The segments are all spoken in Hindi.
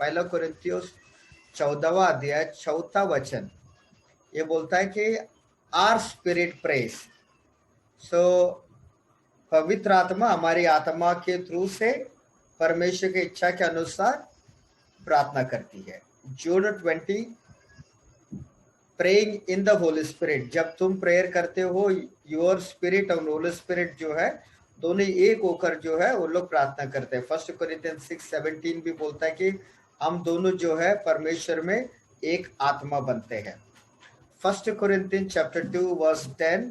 पहला कुरिन्थियोस 14वां अध्याय 4था वचन ये बोलता है कि आर स्पिरिट प्रेस। सो पवित्र आत्मा हमारी आत्मा के थ्रू से परमेश्वर की इच्छा के अनुसार प्रार्थना करती है। जूड 20 praying in the Holi spirit. जब तुम प्रेयर करते हो योर स्पिरिट और होली स्पिरिट जो है दोनों एक होकर जो है वो लोग प्रार्थना करते हैं। 1 कोरिन्थियंस 6:17 भी बोलता है कि हम दोनों जो है परमेश्वर में एक आत्मा बनते हैं। 1 Corinthians chapter 2 verse 10,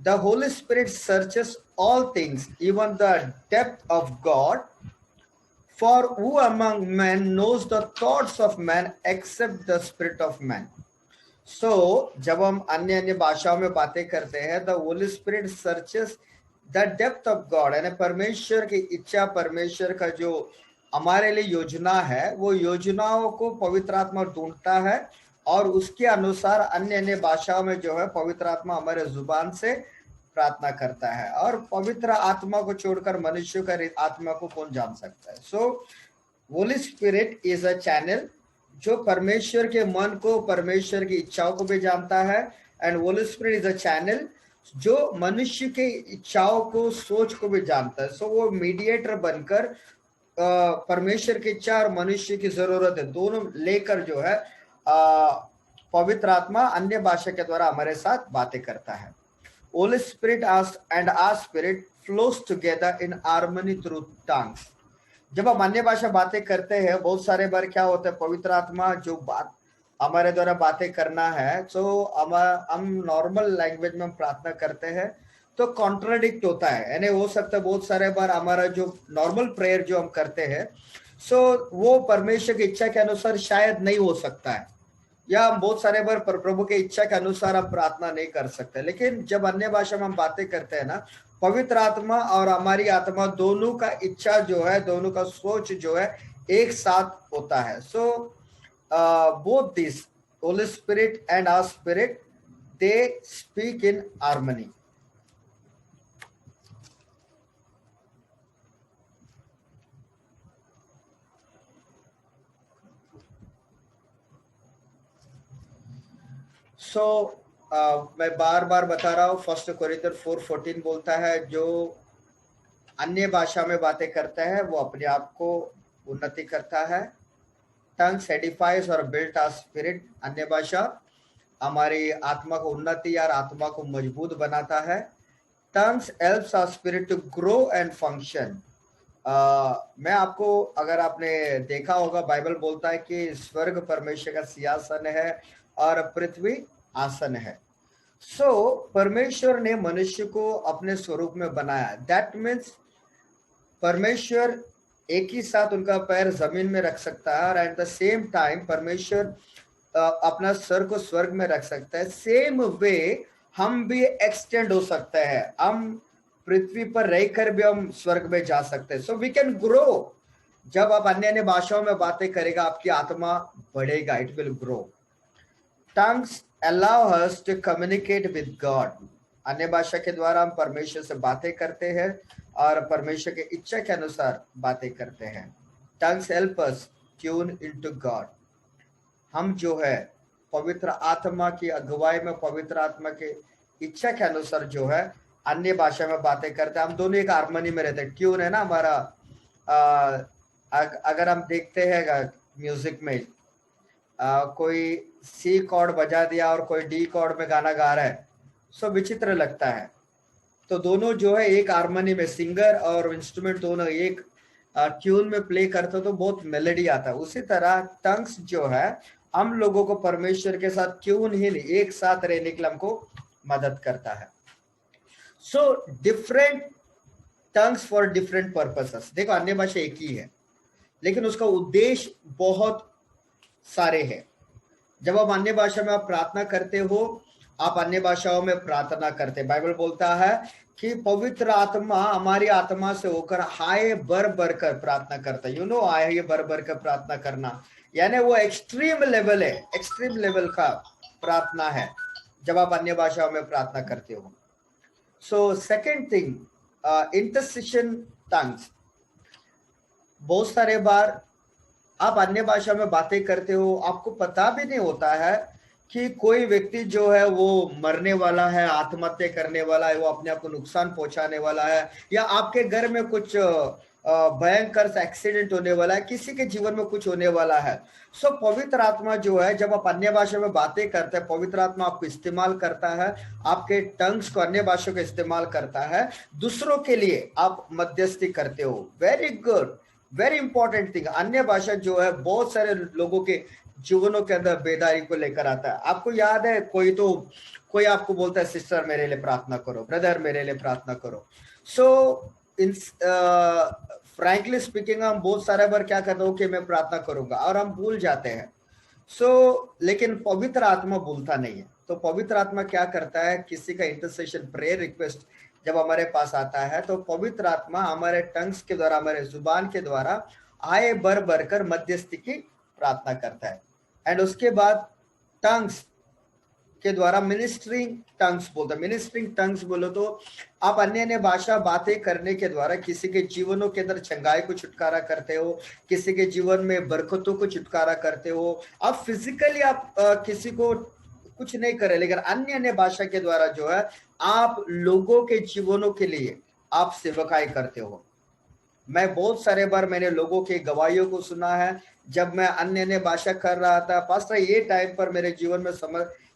the Holy Spirit searches all things, even the depth of God. For who among men knows the thoughts of man except the spirit of man? So जब हम अन्य अन्य भाषाओं में बातें करते हैं the Holy Spirit searches the depth of God, यानी परमेश्वर की इच्छा, परमेश्वर का जो हमारे लिए योजना है वो योजनाओं को पवित्र आत्मा ढूंढता है और उसके अनुसार अन्य अन्य भाषाओं में जो है पवित्र आत्मा हमारे जुबान से प्रार्थना करता है। और पवित्र आत्मा को छोड़कर मनुष्य का आत्मा को कौन जान सकता है। So holy spirit is a channel जो परमेश्वर के मन को, परमेश्वर की इच्छाओं को भी जानता है। And Holi spirit is a channel जो मनुष्य के इच्छाओं को, सोच को भी जानता है। सो वो मीडिएटर बनकर परमेश्वर की इच्छा और मनुष्य की जरूरत है दोनों लेकर जो है पवित्र आत्मा अन्य भाषा के द्वारा हमारे साथ बातें करता है। Holy Spirit and our spirit flows together in harmony through tongues. जब हम अन्य भाषा बातें करते हैं बहुत सारे बार क्या होता है पवित्र आत्मा जो बात हमारे द्वारा बातें करना है तो हम नॉर्मल लैंग्वेज में हम प्रार्थना करते हैं तो कॉन्ट्राडिक्ट होता है। यानी हो सकता है बहुत सारे बार हमारा जो नॉर्मल प्रेयर जो हम करते हैं सो वो परमेश्वर की इच्छा के अनुसार शायद नहीं हो सकता है, या हम बहुत सारे बार प्रभु के इच्छा के अनुसार हम प्रार्थना नहीं कर सकते। लेकिन जब अन्य भाषा में हम बातें करते हैं ना पवित्र आत्मा और हमारी आत्मा दोनों का इच्छा जो है, दोनों का सोच जो है एक साथ होता है। So both this holy spirit and our spirit they speak in harmony. So मैं बार बार बता रहा हूँ 1 कोरिन्थियंस 4:14 बोलता है जो अन्य भाषा में बातें करता है वो अपने आप को उन्नति करता है। टंग्स एडिफाइज और बिल्ड आवर स्पिरिट। अन्य भाषा हमारी आत्मा को उन्नति और आत्मा को मजबूत बनाता है। Tongues helps our spirit to grow and function. मैं आपको, अगर आपने देखा होगा बाइबल बोलता है कि स्वर्ग परमेश्वर का सिंहासन है और पृथ्वी आसन है। सो परमेश्वर ने मनुष्य को अपने स्वरूप में बनाया। दैट मीन्स परमेश्वर एक ही साथ उनका पैर जमीन में रख सकता है और एट द सेम टाइम परमेश्वर अपना सर को स्वर्ग में रख सकता है। सेम वे हम भी एक्सटेंड हो सकते हैं, हम पृथ्वी पर रहकर भी हम स्वर्ग में जा सकते हैं। So we can grow. जब आप अन्य अन्य भाषाओं में बातें करेगा आपकी आत्मा बढ़ेगा, it will grow. Tongues allow us to communicate with God. अन्य भाषा के द्वारा हम परमेश्वर से बातें करते हैं और परमेश्वर की इच्छा के अनुसार बातें करते हैं। Tongues help us tune into God. हम जो है पवित्र आत्मा की अगुवाई में, पवित्र आत्मा की इच्छा के अनुसार जो है अन्य भाषा में बातें करते हैं। हम दोनों एक हार्मनी में रहते हैं। ट्यून है ना हमारा, अगर हम देखते हैं म्यूजिक में कोई सी कॉर्ड बजा दिया और कोई डी कॉर्ड में गाना गा रहा है, सो विचित्र लगता है। तो दोनों जो है एक हार्मनी में, सिंगर और इंस्ट्रूमेंट दोनों एक ट्यून में प्ले करते हो तो बहुत मेलोडी आता है। उसी तरह टंग्स जो है हम लोगों को परमेश्वर के साथ ट्यून ही नहीं, एक साथ रहने के लिए हमको मदद करता है। So different tongues for different purposes. देखो अन्य भाषा एक ही है लेकिन उसका उद्देश्य बहुत सारे हैं। जब आप अन्य भाषा में आप प्रार्थना करते हो, आप अन्य भाषाओं में प्रार्थना करते, बाइबल बोलता है कि पवित्र आत्मा हमारी आत्मा से होकर हाय बर बर कर प्रार्थना करता है। यू नो हाय बर बर कर प्रार्थना करना यानी वो एक्सट्रीम लेवल है, एक्सट्रीम लेवल का प्रार्थना है जब आप अन्य भाषाओं में प्रार्थना करते हो। So second thing, intercession tongues. बहुत सारे बार आप अन्य भाषा में बातें करते हो, आपको पता भी नहीं होता है कि कोई व्यक्ति जो है वो मरने वाला है, आत्महत्या करने वाला है, वो अपने आप को नुकसान पहुंचाने वाला है, या आपके घर में कुछ भयंकर सा एक्सीडेंट होने वाला है, किसी के जीवन में कुछ होने वाला है। सो पवित्र आत्मा जो है, जब आप अन्य भाषा में बातें करते हैं, पवित्र आत्मा आपको इस्तेमाल करता है, आपके टंग्स को अन्य भाषा का इस्तेमाल करता है, दूसरों के लिए आप मध्यस्थी करते हो। Very good, very important thing. अन्य भाषा जो है बहुत सारे लोगों के जीवनों के अंदर बेदारी को लेकर आता है। आपको याद है, कोई आपको बोलता है सिस्टर मेरे लिए प्रार्थना करो, ब्रदर मेरे लिए प्रार्थना करो। सो इन फ्रैंकली स्पीकिंग हम बहुत सारे बार क्या करते हो कि मैं प्रार्थना करूंगा, और हम भूल जाते हैं। लेकिन पवित्र आत्मा भूलता नहीं है। तो पवित्र आत्मा क्या करता है, किसी का इंटरसेशन प्रेयर रिक्वेस्ट जब हमारे पास आता है, तो पवित्र आत्मा हमारे टंग्स के द्वारा, हमारे जुबान के द्वारा आए भर भर कर मध्यस्थी की प्रार्थना करता है। एंड उसके बाद टंग्स के द्वारा मिनिस्ट्रिंग टंग्स बोलते हैं। मिनिस्ट्रिंग टंग्स बोलो तो आप अन्य अन्य भाषा बातें करने के द्वारा किसी के जीवनों के अंदर चंगाई को छुटकारा करते हो, किसी के जीवन में बरकतों को छुटकारा करते हो। आप फिजिकली आप किसी को कुछ नहीं करे, लेकिन अन्य अन्य भाषा के द्वारा जो है आप लोगों के जीवनों के लिए आप सेवकाई करते हो। मैं बहुत सारे बार मैंने लोगों के गवाहियों को सुना है, जब मैं अन्य अन्य भाषा कर रहा था, पास्टर ये टाइम पर मेरे जीवन में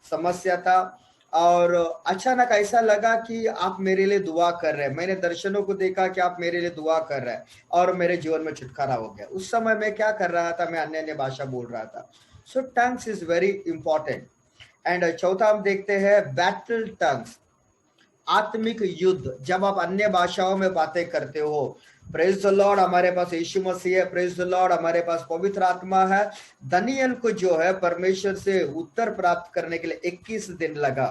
समस्या था, और अचानक ऐसा लगा कि आप मेरे लिए दुआ कर रहे हैं। मैंने दर्शनों को देखा कि आप मेरे लिए दुआ कर रहे हैं, और मेरे जीवन में छुटकारा हो गया। उस समय मैं क्या कर रहा था, मैं अन्य अन्य भाषा बोल रहा था। So tongues is very important. And चौथा हम देखते हैं बैटल टंग्स, आत्मिक युद्ध। जब आप अन्य भाषाओं में बातें करते हो, प्रेज द लॉर्ड, हमारे पास यीशु मसीह है, प्रेज द लॉर्ड, हमारे पास पवित्र आत्मा है। दानियेल को जो है परमेश्वर से उत्तर प्राप्त करने के लिए 21 दिन लगा।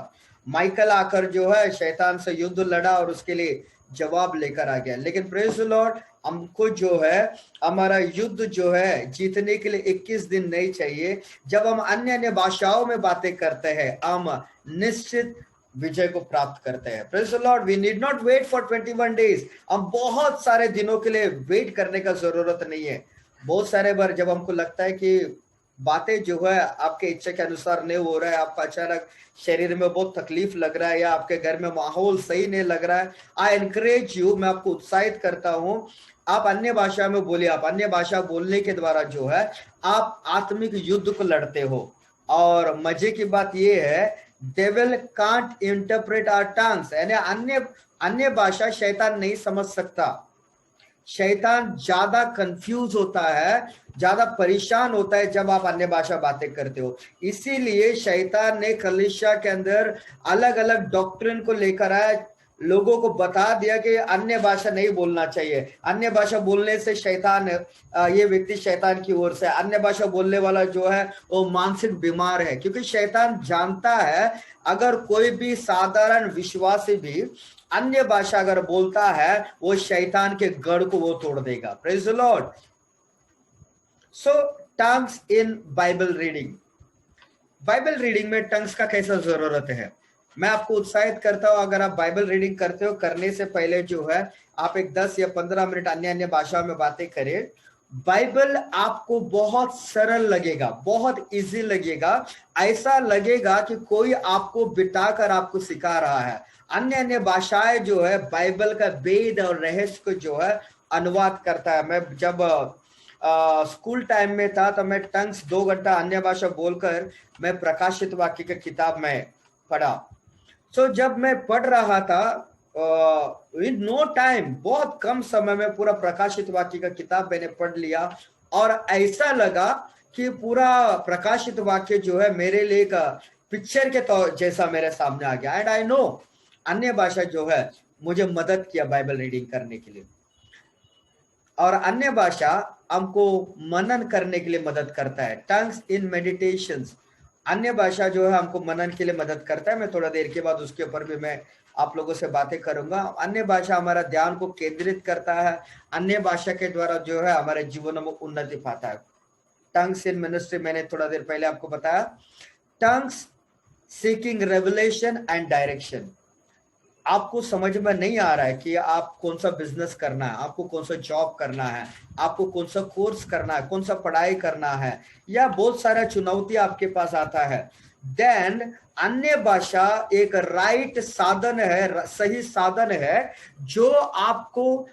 माइकल आकर जो है शैतान से युद्ध लड़ा और उसके लिए जवाब लेकर आ गया। लेकिन प्रेज द लॉर्ड, हमको जो है हमारा युद्ध जो है जीतने के लिए 21 दिन नहीं चाहिए। जब हम अन्य अन्य भाषाओं में बातें करते हैं, हम निश्चित विजय को प्राप्त करते हैं। Praise the Lord, we need not wait for 21 days. हम बहुत सारे दिनों के लिए वेट करने का जरूरत नहीं है। बहुत सारे बार जब हमको लगता है कि बातें जो है आपके इच्छा के अनुसार नहीं हो रहा है, आपका अचानक शरीर में बहुत तकलीफ लग रहा है, या आपके घर में माहौल सही नहीं लग रहा है, आई एनकरेज यू, मैं आपको उत्साहित करता हूं, आप अन्य भाषा में बोलिए। आप अन्य भाषा बोलने के द्वारा जो है आप आत्मिक युद्ध को लड़ते हो। और मजे की बात यह है, devil can't interpret our tongues, यानी अन्य अन्य भाषा शैतान नहीं समझ सकता। शैतान ज्यादा कंफ्यूज होता है, ज्यादा परेशान होता है जब आप अन्य भाषा बातें करते हो। इसीलिए शैतान ने कलीसिया के अंदर अलग अलग डॉक्ट्रिन को लेकर आया, लोगों को बता दिया कि अन्य भाषा नहीं बोलना चाहिए, अन्य भाषा बोलने से शैतान, ये व्यक्ति शैतान की ओर से, अन्य भाषा बोलने वाला जो है वो मानसिक बीमार है। क्योंकि शैतान जानता है अगर कोई भी साधारण विश्वासी भी अन्य भाषा अगर बोलता है, वो शैतान के गढ़ को वो तोड़ देगा। Praise the Lord. So tongues in Bible reading, Bible reading में टंग्स का कैसा जरूरत है, मैं आपको उत्साहित करता हूं। अगर आप बाइबल रीडिंग करते हो, करने से पहले जो है आप एक 10 या 15 मिनट अन्य अन्य भाषा में बातें करें। बाइबल आपको बहुत सरल लगेगा, बहुत इजी लगेगा, ऐसा लगेगा कि कोई आपको बिठाकर आपको सिखा रहा है। अन्य अन्य भाषाएं जो है बाइबल का वेद और रहस्य को जो है अनुवाद करता है। मैं जब स्कूल टाइम में था तो मैं टंग्स 2 घंटा अन्य भाषा बोलकर मैं प्रकाशित वाक्य की किताब में पढ़ा। जब मैं पढ़ रहा था इन नो टाइम, बहुत कम समय में पूरा प्रकाशित वाक्य का किताब मैंने पढ़ लिया, और ऐसा लगा कि पूरा प्रकाशित वाक्य जो है मेरे लिए एक पिक्चर के जैसा मेरे सामने आ गया। एंड आई नो अन्य भाषा जो है मुझे मदद किया बाइबल रीडिंग करने के लिए, और अन्य भाषा हमको मनन करने के लिए मदद करता है। टंग्स इन मेडिटेशंस, अन्य भाषा जो है हमको मनन के लिए मदद करता है। मैं थोड़ा देर के बाद उसके ऊपर भी मैं आप लोगों से बातें करूंगा। अन्य भाषा हमारा ध्यान को केंद्रित करता है, अन्य भाषा के द्वारा जो है हमारे जीवन में उन्नति पाता है। टंग्स इन मिनिस्ट्री, मैंने थोड़ा देर पहले आपको बताया। Tongues seeking revelation and direction, आपको समझ में नहीं आ रहा है कि आप कौन सा बिजनेस करना है, आपको कौन सा जॉब करना है, आपको कौन सा कोर्स करना है, कौन सा पढ़ाई करना है, या बहुत सारा चुनौती आपके पास आता है, देन अन्य भाषा एक राइट साधन है, सही साधन है, जो आपको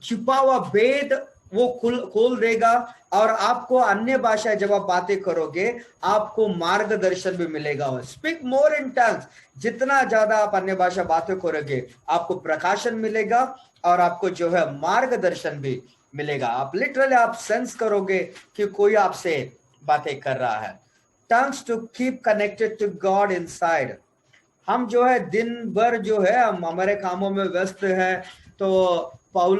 छिपा हुआ भेद वो खोल देगा। और आपको अन्य भाषा जब आप बातें करोगे आपको मार्गदर्शन भी मिलेगा। स्पीक मोर इन टंग्स, जितना ज्यादा आप अन्य भाषा बातें करोगे आपको प्रकाशन मिलेगा और आपको जो है मार्गदर्शन भी मिलेगा। आप लिटरली आप सेंस करोगे कि कोई आपसे बातें कर रहा है। Tongues to keep connected to God inside. हम जो है दिन भर जो है हम हमारे कामों में व्यस्त है, तो पाउल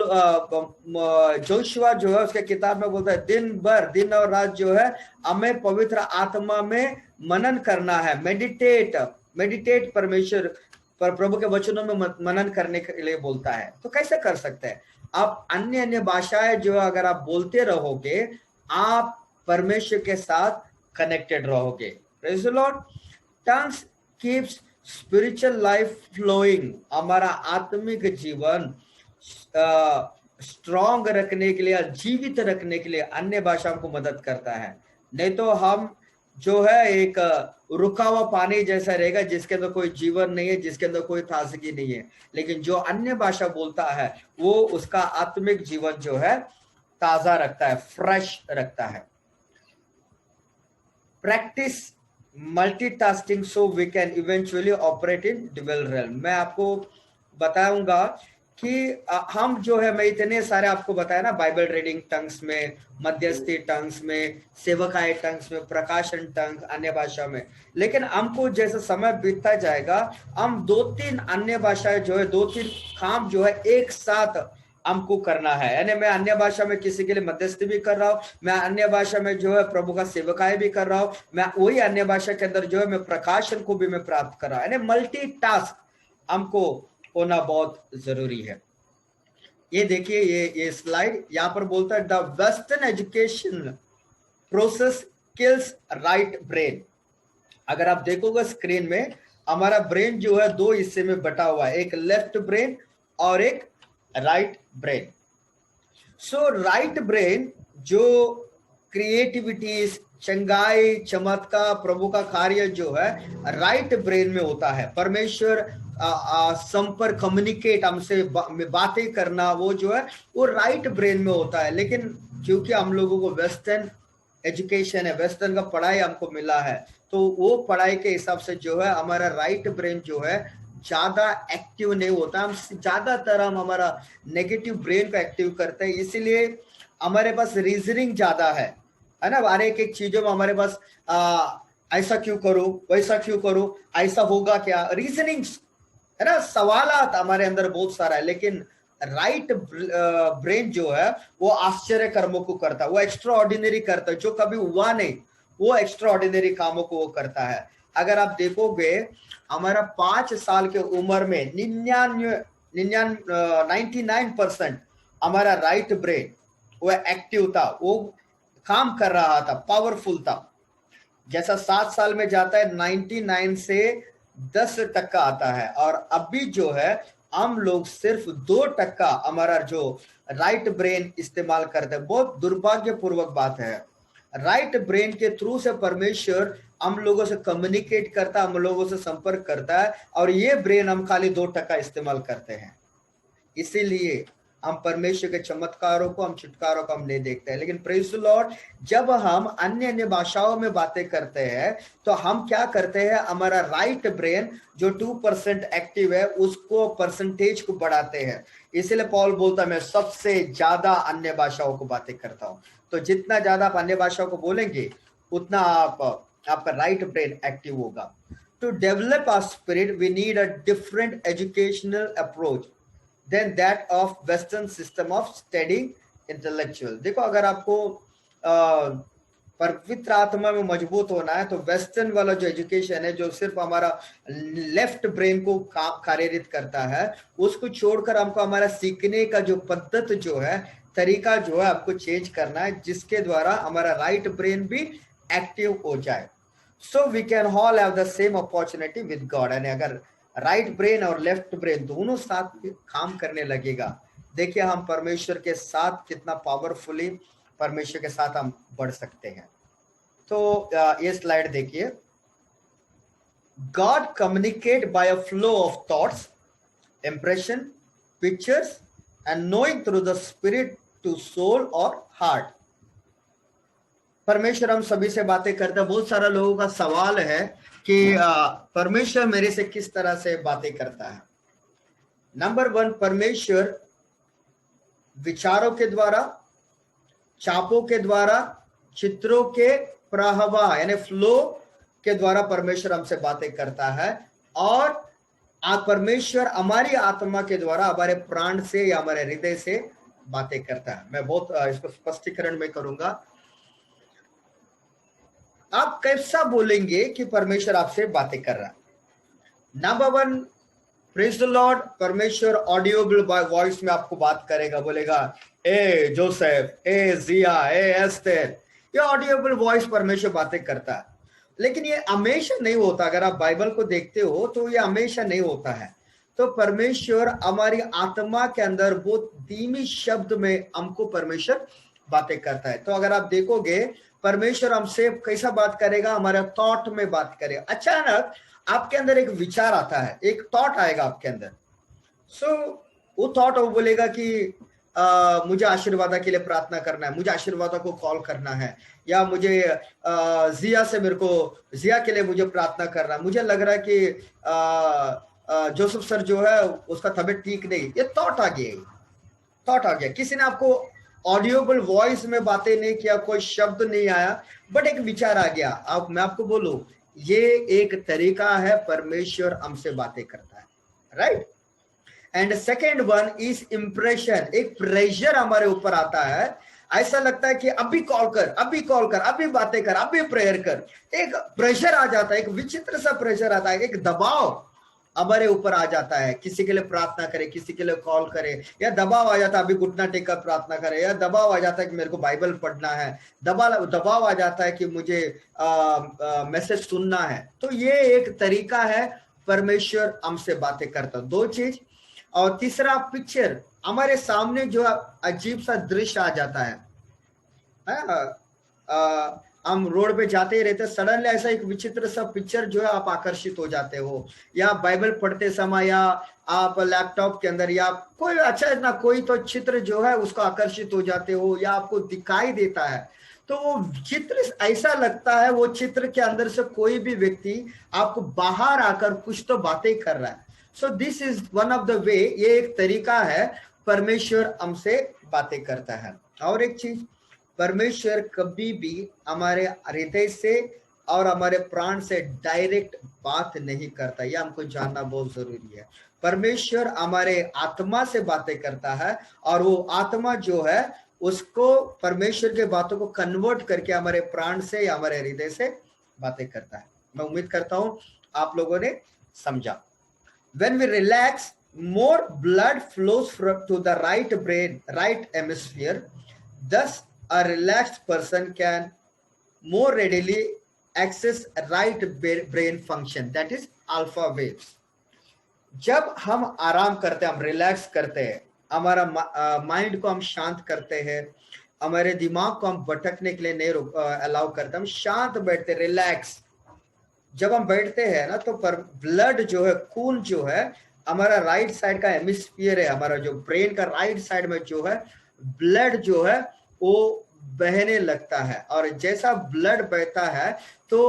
जोशुआ जो है उसके किताब में बोलता है दिन भर दिन और रात जो है हमें पवित्र आत्मा में मनन करना है, मेडिटेट परमेश्वर पर प्रभु के वचनों में मनन करने के लिए बोलता है। तो कैसे कर सकते हैं आप अन्य अन्य भाषाएं जो अगर आप बोलते रहोगे आप परमेश्वर के साथ कनेक्टेड रहोगे। Praise the Lord. Tongues keeps spiritual life flowing. हमारा आत्मिक जीवन स्ट्रॉन्ग रखने के लिए, जीवित रखने के लिए अन्य भाषाओं को मदद करता है। नहीं तो हम जो है एक रुका हुआ पानी जैसा रहेगा जिसके अंदर कोई जीवन नहीं है, जिसके अंदर कोई ताजगी नहीं है। लेकिन जो अन्य भाषा बोलता है वो उसका आत्मिक जीवन जो है ताजा रखता है, फ्रेश रखता है। Practice multitasking so we can eventually operate in dual realm. मैं आपको बताऊंगा कि हम जो है, मैं इतने सारे आपको बताया ना, बाइबल रीडिंग टंग्स में, मध्यस्थी टंग्स में, सेवकाई टंग्स में, प्रकाशन टंग अन्य भाषा में। लेकिन हमको जैसे समय बीतता जाएगा हम 2-3 अन्य भाषाएं जो है, 2-3 काम जो है एक साथ हमको करना है। यानी मैं अन्य भाषा में किसी के लिए मध्यस्थी भी कर रहा हूँ, मैं अन्य भाषा में जो है प्रभु का सेवकाई भी कर रहा हूँ, मैं वही अन्य भाषा के अंदर जो है मैं प्रकाशन को भी मैं प्राप्त कर रहा हूँ। यानी मल्टीटास्क हमको होना बहुत जरूरी है। ये देखिए ये स्लाइड यहाँ पर बोलता है the western education process kills right brain. अगर आप देखोगे स्क्रीन में हमारा ब्रेन जो है 2 हिस्से में बटा हुआ है, एक लेफ्ट ब्रेन और एक राइट ब्रेन। सो राइट ब्रेन जो क्रिएटिविटी, चंगाई, चमत्कार, प्रभु का कार्य जो है राइट ब्रेन में होता है। परमेश्वर संपर्क, कम्युनिकेट, हमसे बातें करना, वो जो है वो राइट ब्रेन में होता है। लेकिन क्योंकि हम लोगों को वेस्टर्न एजुकेशन है, वेस्टर्न का पढ़ाई हमको मिला है, तो वो पढ़ाई के हिसाब से जो है हमारा राइट ब्रेन जो है ज्यादा एक्टिव नहीं होता। हम ज्यादातर हम हमारा नेगेटिव ब्रेन को एक्टिव करते हैं, इसीलिए हमारे पास रीजनिंग ज्यादा है ना। हर एक चीजों में हमारे पास ऐसा क्यों करूं, वैसा क्यों करूं, ऐसा होगा क्या, रीजनिंग है ना, सवालात हमारे अंदर बहुत सारा है। लेकिन राइट ब्रेन जो है वो आश्चर्य कर्मों को करता है, वो एक्स्ट्रा ऑर्डिनरी करता है, जो कभी हुआ नहीं वो एक्स्ट्रा ऑर्डिनरी कामों को वो करता है। अगर आप देखोगे हमारा 5 साल के उम्र में 99% हमारा राइट ब्रेन वो एक्टिव था, वो काम कर रहा था, पावरफुल था। जैसा 7 साल में जाता है 99 से 10% आता है, और अभी जो है हम लोग सिर्फ 2% हमारा जो राइट ब्रेन इस्तेमाल करते हैं। बहुत दुर्भाग्यपूर्वक बात है। राइट ब्रेन के थ्रू से परमेश्वर हम लोगों से कम्युनिकेट करता है, हम लोगों से संपर्क करता है, और ये ब्रेन हम खाली 2% इस्तेमाल करते हैं। इसीलिए हम परमेश्वर के चमत्कारों को, हम छुटकारों को हम नहीं देखते हैं। लेकिन प्रेज़ द लॉर्ड, जब हम अन्य अन्य भाषाओं में बातें करते हैं तो हम क्या करते हैं, हमारा राइट ब्रेन जो 2% एक्टिव है उसको परसेंटेज को बढ़ाते हैं। इसलिए पॉल बोलता है मैं सबसे ज्यादा अन्य भाषाओं को बातें करता हूं। तो जितना ज्यादा आप अन्य भाषाओं को बोलेंगे उतना आपका राइट ब्रेन एक्टिव होगा। To develop our spirit we need a different educational approach than that of western system of studying intellectual। देखो, अगर आपको पवित्र आत्मा में मजबूत होना है तो वेस्टर्न वाला जो एजुकेशन है, जो सिर्फ हमारा लेफ्ट ब्रेन को कार्यरत करता है, उसको छोड़कर हमको हमारा सीखने का जो पद्धति जो है, तरीका जो है आपको चेंज करना है, जिसके द्वारा हमारा राइट ब्रेन भी एक्टिव हो जाए। So we can all have the same opportunity with God. यानी अगर राइट ब्रेन और लेफ्ट ब्रेन दोनों साथ में काम करने लगेगा। देखिए हम परमेश्वर के साथ कितना पावरफुली परमेश्वर के साथ हम बढ़ सकते हैं। तो ये स्लाइड देखिए। God communicate by a flow of thoughts, impression, pictures and knowing through the spirit to soul or heart। परमेश्वर हम सभी से बातें करते हैं। बहुत सारा लोगों का सवाल है कि परमेश्वर मेरे से किस तरह से बातें करता है। नंबर 1, परमेश्वर विचारों के द्वारा, चापों के द्वारा, चित्रों के प्रवाह यानी फ्लो के द्वारा परमेश्वर हमसे बातें करता है। और परमेश्वर हमारी आत्मा के द्वारा हमारे प्राण से या हमारे हृदय से बातें करता है। मैं बहुत इसको स्पष्टीकरण में करूंगा। आप कैसा बोलेंगे कि परमेश्वर आपसे बातें कर रहा है? नंबर 1, प्रेज द लॉर्ड, परमेश्वर ऑडियोबल वॉइस में आपको बात करेगा, बोलेगा ए जोसेफ, ए जिया, ए एस्तेर। ये ऑडियोबल वॉइस परमेश्वर बातें करता है। लेकिन ये हमेशा नहीं होता। अगर आप बाइबल को देखते हो तो ये हमेशा नहीं होता है। तो परमेश्वर हमारी आत्मा के अंदर बहुत धीमी शब्द में हमको परमेश्वर बातें करता है। तो अगर आप देखोगे परमेश्वर हमसे कैसा बात करेगा, हमारे थॉट में बात करेगा। अचानक आपके अंदर एक विचार आता है, एक थॉट आएगा आपके अंदर। वो थॉट वो बोलेगा कि मुझे आशीर्वाद के लिए प्रार्थना करना है, मुझे आशीर्वाद को कॉल करना है, या मुझे जिया से मेरे को जिया के लिए मुझे प्रार्थना करना है, मुझे लग रहा है कि जोसेफ सर जो है उसका तबीयत ठीक नहीं। ये थॉट आ गया। किसी ने आपको ऑडियोबल वॉइस में बातें नहीं किया, कोई शब्द नहीं आया, बट एक विचार आ गया। मैं आपको बोलूं, ये एक तरीका है परमेश्वर हमसे बातें करता है, right. And second one is impression. एक प्रेशर हमारे ऊपर आता है। ऐसा लगता है कि अभी कॉल कर, अभी बातें कर, अभी प्रेयर कर। एक प्रेशर आ जाता है, एक विचित्र सा प्रेशर आता है, एक दबाव हमारे ऊपर आ जाता है। किसी के लिए प्रार्थना करे, किसी के लिए कॉल करे, या दबाव आ जाता है अभी घुटना टेक कर प्रार्थना करे, या दबाव आ जाता है कि मेरे को बाइबल पढ़ना है, दबाव आ जाता है कि मुझे मैसेज सुनना है। तो ये एक तरीका है परमेश्वर हमसे बातें करता। 2 चीज। और तीसरा, पिक्चर। हमारे सामने जो अजीब सा दृश्य आ जाता है। हम रोड पे जाते ही रहते, सडनली ऐसा एक विचित्र सा पिक्चर जो है आप आकर्षित हो जाते हो, या बाइबल पढ़ते समय, या आप लैपटॉप के अंदर, या कोई अच्छा ना कोई तो चित्र जो है उसको आकर्षित हो जाते हो, या आपको दिखाई देता है। तो वो चित्र ऐसा लगता है, वो चित्र के अंदर से कोई भी व्यक्ति आपको बाहर आकर कुछ तो बातें कर रहा है। So this is one of the way. ये एक तरीका है परमेश्वर हमसे बातें करता है। और एक चीज, परमेश्वर कभी भी हमारे हृदय से और हमारे प्राण से डायरेक्ट बात नहीं करता। यह हमको जानना बहुत जरूरी है। परमेश्वर हमारे आत्मा से बातें करता है, और वो आत्मा जो है उसको परमेश्वर के बातों को कन्वर्ट करके हमारे प्राण से या हमारे हृदय से बातें करता है। मैं उम्मीद करता हूं आप लोगों ने समझा। When we relax, more blood flows to the right brain, right hemisphere. Thus, a relaxed person can more readily access right brain function, that is alpha waves. जब हम आराम करते हैं, हम रिलैक्स करते हैं, हमारा माइंड को हम शांत करते हैं, हमारे दिमाग को हम भटकने के लिए नहीं अलाउ करते, हम शांत बैठते, रिलैक्स। जब हम बैठते हैं ना, तो पर ब्लड जो है, खून जो है, हमारा राइट साइड का हेमिस्फीयर है, हमारा जो ब्रेन का राइट साइड में जो है ब्लड जो है वो बहने लगता है। और जैसा ब्लड बहता है तो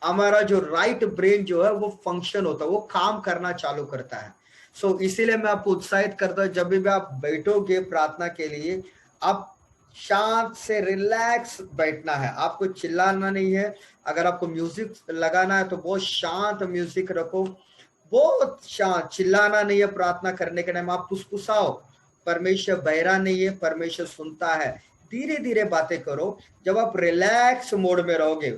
हमारा जो राइट ब्रेन जो है वो फंक्शन होता है, वो काम करना चालू करता है। सो इसीलिए मैं आपको उत्साहित करता हूँ, जब भी आप बैठोगे प्रार्थना के लिए, आप शांत से रिलैक्स बैठना है। आपको चिल्लाना नहीं है। अगर आपको म्यूजिक लगाना है तो बहुत शांत म्यूजिक रखो, बहुत शांत। चिल्लाना नहीं है प्रार्थना करने के टाइम, आप फुसफुसाओ। परमेश्वर बहरा नहीं है, परमेश्वर सुनता है। धीरे धीरे बातें करो। जब आप रिलैक्स मोड में रहोगे,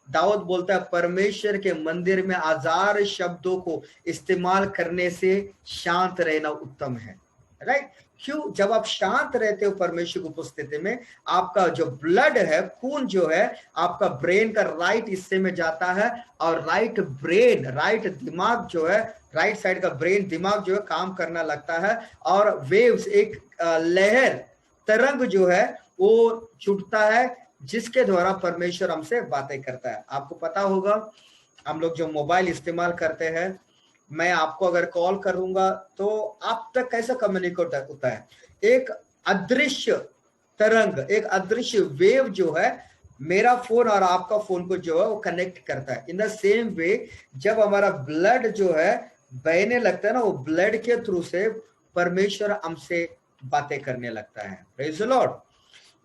दाऊद बोलता है, परमेश्वर के मंदिर में 1000 शब्दों को इस्तेमाल करने से शांत रहना उत्तम है, राइट। क्यों? जब आप शांत रहते हो परमेश्वर की उपस्थिति में, आपका जो ब्लड है, खून जो है, आपका ब्रेन का राइट हिस्से में जाता है, और राइट ब्रेन, राइट दिमाग जो है, राइट साइड का ब्रेन दिमाग जो है काम करना लगता है, और वेव्स, एक लहर, तरंग जो है वो छूटता है, जिसके द्वारा परमेश्वर हमसे बातें करता है। आपको पता होगा, हम लोग जो मोबाइल इस्तेमाल करते हैं, मैं आपको अगर कॉल करूंगा तो आप तक कैसा कम्युनिकेट होता है? एक अदृश्य तरंग, एक अदृश्य वेव जो है मेरा फोन और आपका फोन को जो है वो कनेक्ट करता है। इन द सेम वे जब हमारा ब्लड जो है बहने लगता है ना, वो ब्लड के थ्रू से परमेश्वर हमसे बातें करने लगता है। Praise the Lord.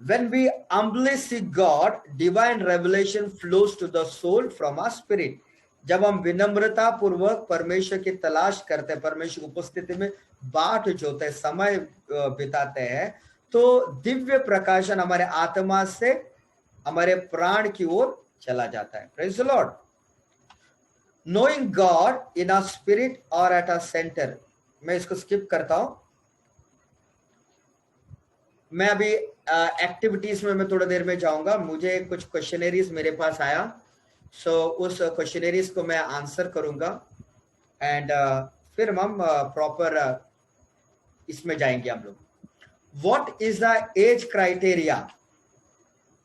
When we humbly seek God, divine revelation flows to the soul from our spirit. जब हम विनम्रता पूर्वक परमेश्वर की तलाश करते हैं, परमेश्वर की उपस्थिति में बाट जोते हैं, समय बिताते हैं, तो दिव्य प्रकाशन हमारे आत्मा से हमारे प्राण की ओर चला जाता है। Praise the Lord. Knowing God in our spirit or at our center. मैं इसको स्किप करता हूं। मैं अभी एक्टिविटीज में मैं थोड़ा देर में जाऊंगा। मुझे कुछ क्वेश्चनरीज मेरे पास आया, सो उस क्वेश्चनरीज को मैं आंसर करूंगा, एंड फिर हम प्रॉपर इसमें जाएंगे हम लोग। What is the age criteria?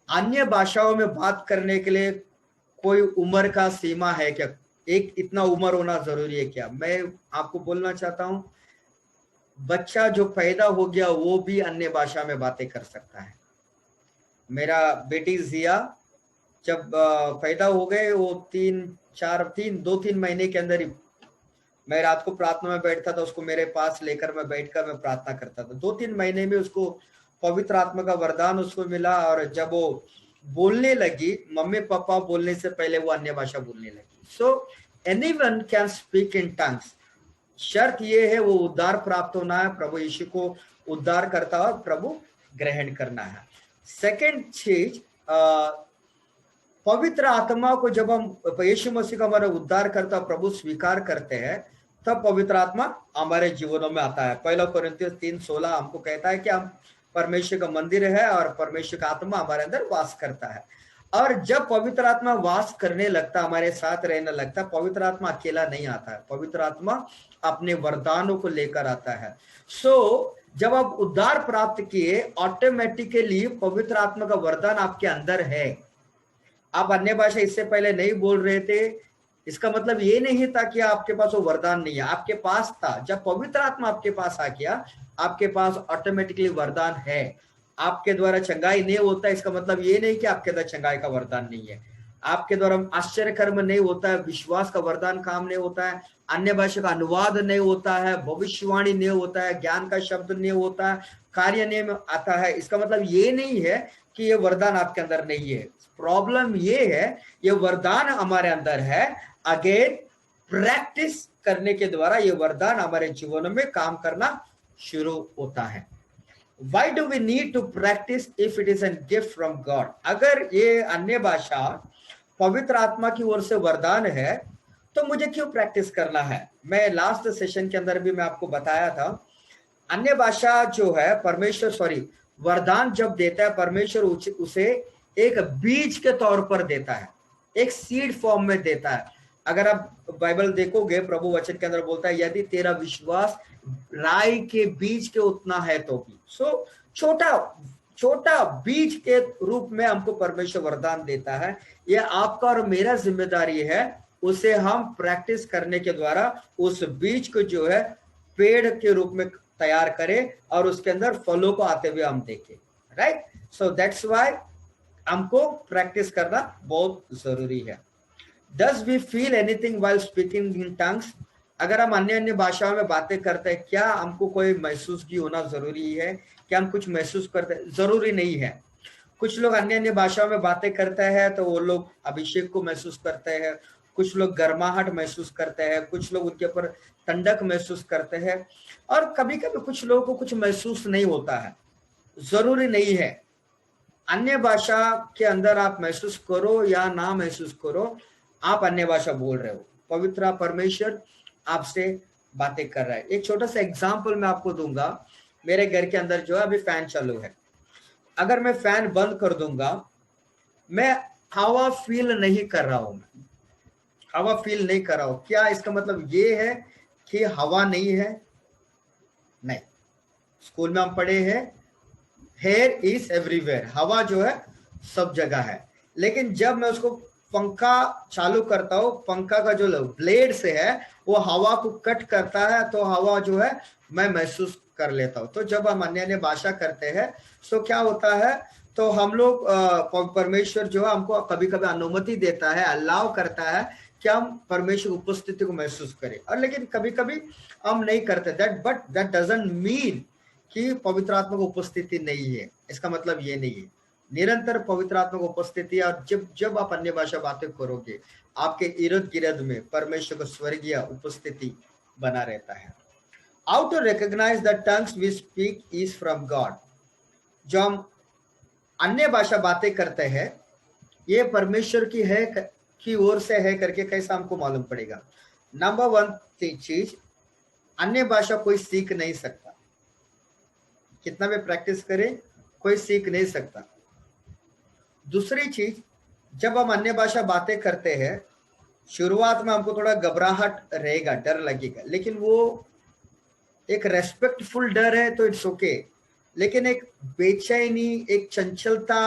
अन्य भाषाओं में बात करने के लिए कोई उम्र का सीमा है क्या? एक इतना उम्र होना जरूरी है क्या? मैं आपको बोलना चाहता हूं, बच्चा जो पैदा हो गया वो भी अन्य भाषा में बातें कर सकता है। मेरा बेटी जिया जब पैदा हो गए, वो 2-3 महीने के अंदर ही मैं रात को प्रार्थना में बैठता था, उसको मेरे पास लेकर मैं बैठकर मैं प्रार्थना करता था। 2-3 महीने में उसको पवित्र आत्मा का वरदान उसको मिला, और जब वो बोलने लगी, मम्मी पापा बोलने से पहले वो अन्य भाषा बोलने लगी। So anyone can speak in tongues. शर्त ये है वो उद्धार प्राप्त होना है, प्रभु यीशु को उद्धार करता हुआ प्रभु ग्रहण करना है। सेकंड चीज, पवित्र आत्मा को जब हम यीशु मसीह का हमारा उद्धार करता प्रभु स्वीकार करते हैं, तब पवित्र आत्मा हमारे जीवनों में आता है। 1 कोरिन्थियों 3:16 हमको कहता है कि हम परमेश्वर का मंदिर है और परमेश्वर का आत्मा हमारे अंदर वास करता है। और जब पवित्र आत्मा वास करने लगता, हमारे साथ रहने लगता, पवित्र आत्मा अकेला नहीं आता है, पवित्र आत्मा अपने वरदानों को लेकर आता है। सो जब आप उद्धार प्राप्त किए, ऑटोमेटिकली पवित्र आत्मा का वरदान आपके अंदर है। आप अन्य भाषा इससे पहले नहीं बोल रहे थे, इसका मतलब ये नहीं था कि आपके पास वो वरदान नहीं है, आपके पास था। जब पवित्र आत्मा आपके पास आ गया, आपके पास ऑटोमेटिकली वरदान है। आपके द्वारा चंगाई नहीं होता, इसका मतलब ये नहीं कि आपके द्वारा चंगाई का वरदान नहीं है। आपके द्वारा आश्चर्य कर्म नहीं होता है, विश्वास का वरदान काम नहीं होता है, अन्य भाषा का अनुवाद नहीं होता है, भविष्यवाणी नहीं होता है, ज्ञान का शब्द नहीं होता है, कार्य नहीं आता है। इसका मतलब ये नहीं है कि ये वरदान आपके अंदर नहीं है। प्रॉब्लम ये है, ये वरदान हमारे अंदर है, अगेन प्रैक्टिस करने के द्वारा ये वरदान हमारे जीवनों में काम करना शुरू होता है। Why do we need to practice if it is a gift from God? अगर ये अन्य भाषा पवित्र आत्मा की ओर से वरदान है, तो मुझे क्यों प्रैक्टिस करना है? मैं लास्ट सेशन के अंदर भी मैं आपको बताया था, अन्य भाषा जो है परमेश्वर वरदान जब देता है, परमेश्वर उसे एक बीज के तौर पर देता है, एक सीड फॉर्म में देता है। अगर आप बाइबल देखोगे, प्रभु वचन के अंदर बोलता है, यदि तेरा विश्वास राई के बीज के उतना है तो भी। सो छोटा बीज के रूप में हमको परमेश्वर वरदान देता है। यह आपका और मेरा जिम्मेदारी है, उसे हम प्रैक्टिस करने के द्वारा उस बीज को जो है पेड़ के रूप में तैयार करें और उसके अंदर फलों को आते हुए हम देखें। राइट? सो दैट्स व्हाई हमको प्रैक्टिस करना बहुत जरूरी है। Does we feel anything while speaking in tongues? अगर हम अन्य भाषाओं में बातें करते हैं, क्या हमको कोई महसूसगी होना जरूरी है? क्या हम कुछ महसूस करते हैं? जरूरी नहीं है। कुछ लोग अन्य भाषाओं में बातें करते हैं तो वो लोग अभिषेक को महसूस करते हैं, कुछ लोग गर्माहट महसूस करते हैं, कुछ लोग उनके ऊपर ठंडक महसूस करते हैं, और कभी कभी कुछ लोगों को कुछ महसूस नहीं होता है। जरूरी नहीं है। अन्य भाषा के अंदर आप महसूस करो या ना महसूस करो, आप अन्य भाषा बोल रहे हो, पवित्र परमेश्वर आपसे बातें कर रहा है। एक छोटा सा एग्जाम्पल मैं आपको दूंगा। मेरे घर के अंदर जो है अभी फैन चालू है, अगर मैं फैन बंद कर दूंगा, मैं हवा फील नहीं कर रहा हूं, हवा फील नहीं कर रहा हूं। क्या इसका मतलब ये है कि हवा नहीं है? नहीं। स्कूल में हम पढ़े हैं हेयर इज एवरीवेयर, हवा जो है सब जगह है। लेकिन जब मैं उसको पंखा चालू करता हूं, पंखा का जो ब्लेड से है वो हवा को कट करता है, तो हवा जो है मैं महसूस कर लेता हूं। तो जब हम अन्य अन्य भाषा करते हैं तो क्या होता है, तो हम लोग परमेश्वर जो है हमको कभी कभी अनुमति देता है, अलाउ करता है कि हम परमेश्वर की उपस्थिति को महसूस करें, और लेकिन कभी कभी हम नहीं करते that, but that doesn't mean कि पवित्र आत्मा की उपस्थिति नहीं है। इसका मतलब ये नहीं है, निरंतर पवित्र आत्मा की उपस्थिति। और जब जब आप अन्य भाषा बातें करोगे, आपके इर्द गिर्द में परमेश्वर का स्वर्गीय उपस्थिति बना रहता है। How to recognise the tongues we speak is from God. जो हम अन्य भाषा बातें करते हैं ये परमेश्वर की है, की ओर से है करके कैसा हमको मालूम पड़ेगा? नंबर वन चीज, अन्य भाषा कोई सीख नहीं सकता, कितना भी प्रैक्टिस करें कोई सीख नहीं सकता। दूसरी चीज, जब हम अन्य भाषा बातें करते हैं शुरुआत में हमको थोड़ा घबराहट रहेगा, डर लगेगा, लेकिन वो एक रेस्पेक्टफुल डर है तो इट्स ओके। लेकिन एक बेचैनी, एक चंचलता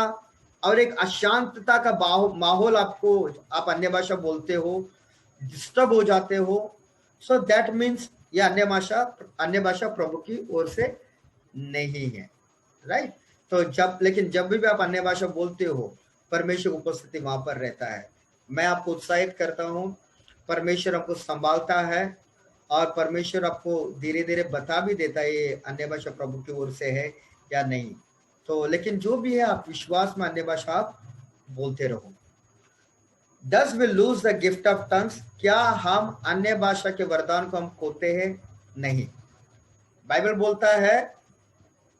और एक अशांतता का माहौल आपको, आप अन्य भाषा बोलते हो, डिस्टर्ब हो जाते हो, सो दैट मीन्स ये अन्य भाषा प्रभु की ओर से नहीं है, राइट। तो जब, लेकिन जब भी आप अन्य भाषा बोलते हो परमेश्वर उपस्थिति वहां पर रहता है। मैं आपको उत्साहित करता हूं, परमेश्वर आपको संभालता है और परमेश्वर आपको धीरे धीरे बता भी देता है ये अन्य भाषा प्रभु की ओर से है या नहीं। तो लेकिन जो भी है आप विश्वास में अन्य भाषा आप बोलते रहो। Does we lose the gift of tongues? क्या हम अन्य भाषा के वरदान को हम खोते हैं? नहीं। बाइबल बोलता है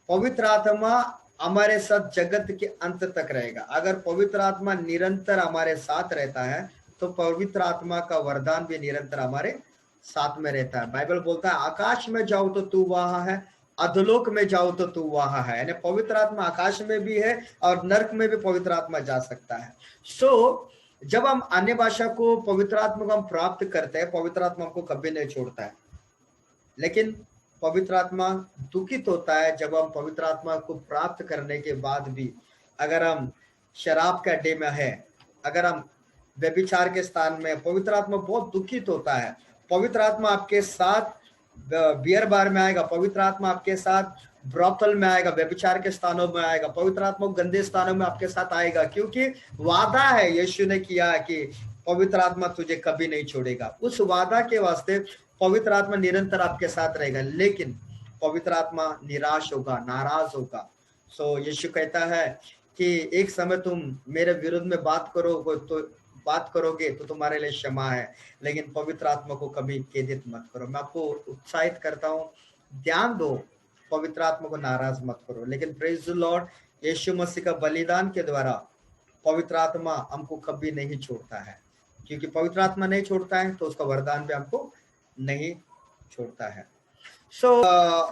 पवित्र आत्मा हमारे साथ जगत के अंत तक रहेगा। अगर पवित्र आत्मा निरंतर हमारे साथ रहता है तो पवित्र आत्मा का वरदान भी निरंतर हमारे साथ में रहता है। बाइबल बोलता है आकाश में जाओ तो तू वहां है, अधोलोक में जाओ तो तू वहां है। यानी पवित्र आत्मा आकाश में भी है और नरक में भी पवित्र आत्मा जा सकता है। सो जब हम अन्य भाषा को, पवित्र आत्मा को हम प्राप्त करते हैं, पवित्र आत्मा हमको कभी नहीं छोड़ता है। लेकिन पवित्र आत्मा दुखित होता है जब हम पवित्र आत्मा को प्राप्त करने के बाद भी अगर हम शराब के अड्डे में है, अगर हम व्यभिचार के स्थान में, पवित्र आत्मा बहुत दुखित होता है। पवित्र आत्मा आपके साथ बियर बार में आएगा, पवित्र आत्मा आपके साथ ब्रोथल में आएगा, व्यभिचार के स्थानों में आएगा, पवित्र आत्मा गंदे स्थानों में आपके साथ आएगा, क्योंकि वादा है यीशु ने किया कि पवित्र आत्मा तुझे कभी नहीं छोड़ेगा। उस वादा के वास्ते पवित्र आत्मा निरंतर आपके साथ रहेगा। लेकिन पवित्र आत्मा निराश होगा, नाराज होगा। सो यीशु कहता है कि एक समय तुम मेरे विरुद्ध में बात करोगे तो तुम्हारे लिए क्षमा है, लेकिन पवित्र आत्मा को कभी खेदित मत करो। मैं आपको उत्साहित करता हूँ, ध्यान दो, पवित्र आत्मा को नाराज मत करो। लेकिन प्रेज द लॉर्ड, यीशु मसीह का बलिदान के द्वारा पवित्र आत्मा हमको कभी नहीं छोड़ता है, क्योंकि पवित्र आत्मा नहीं छोड़ता है तो उसका वरदान भी हमको नहीं छोड़ता है। सो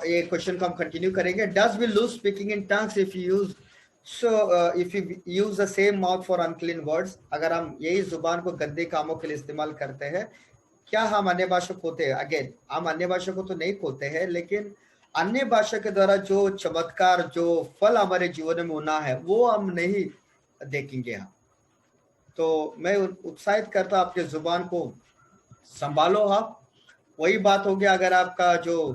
ये क्वेश्चन को हम कंटिन्यू करेंगे। Does we lose speaking in tongues if you use the same mouth for unclean words? अगर हम यही जुबान को गंदे कामों के लिए इस्तेमाल करते हैं, क्या हम अन्य भाषा खोते हैं? अगेन, हम अन्य भाषा को तो नहीं खोते हैं, लेकिन अन्य भाषा के द्वारा जो चमत्कार, जो फल हमारे जीवन में होना है वो हम नहीं देखेंगे हम। तो मैं उत्साहित करता आपके जुबान को संभालो। आप वही बात हो गया, अगर आपका जो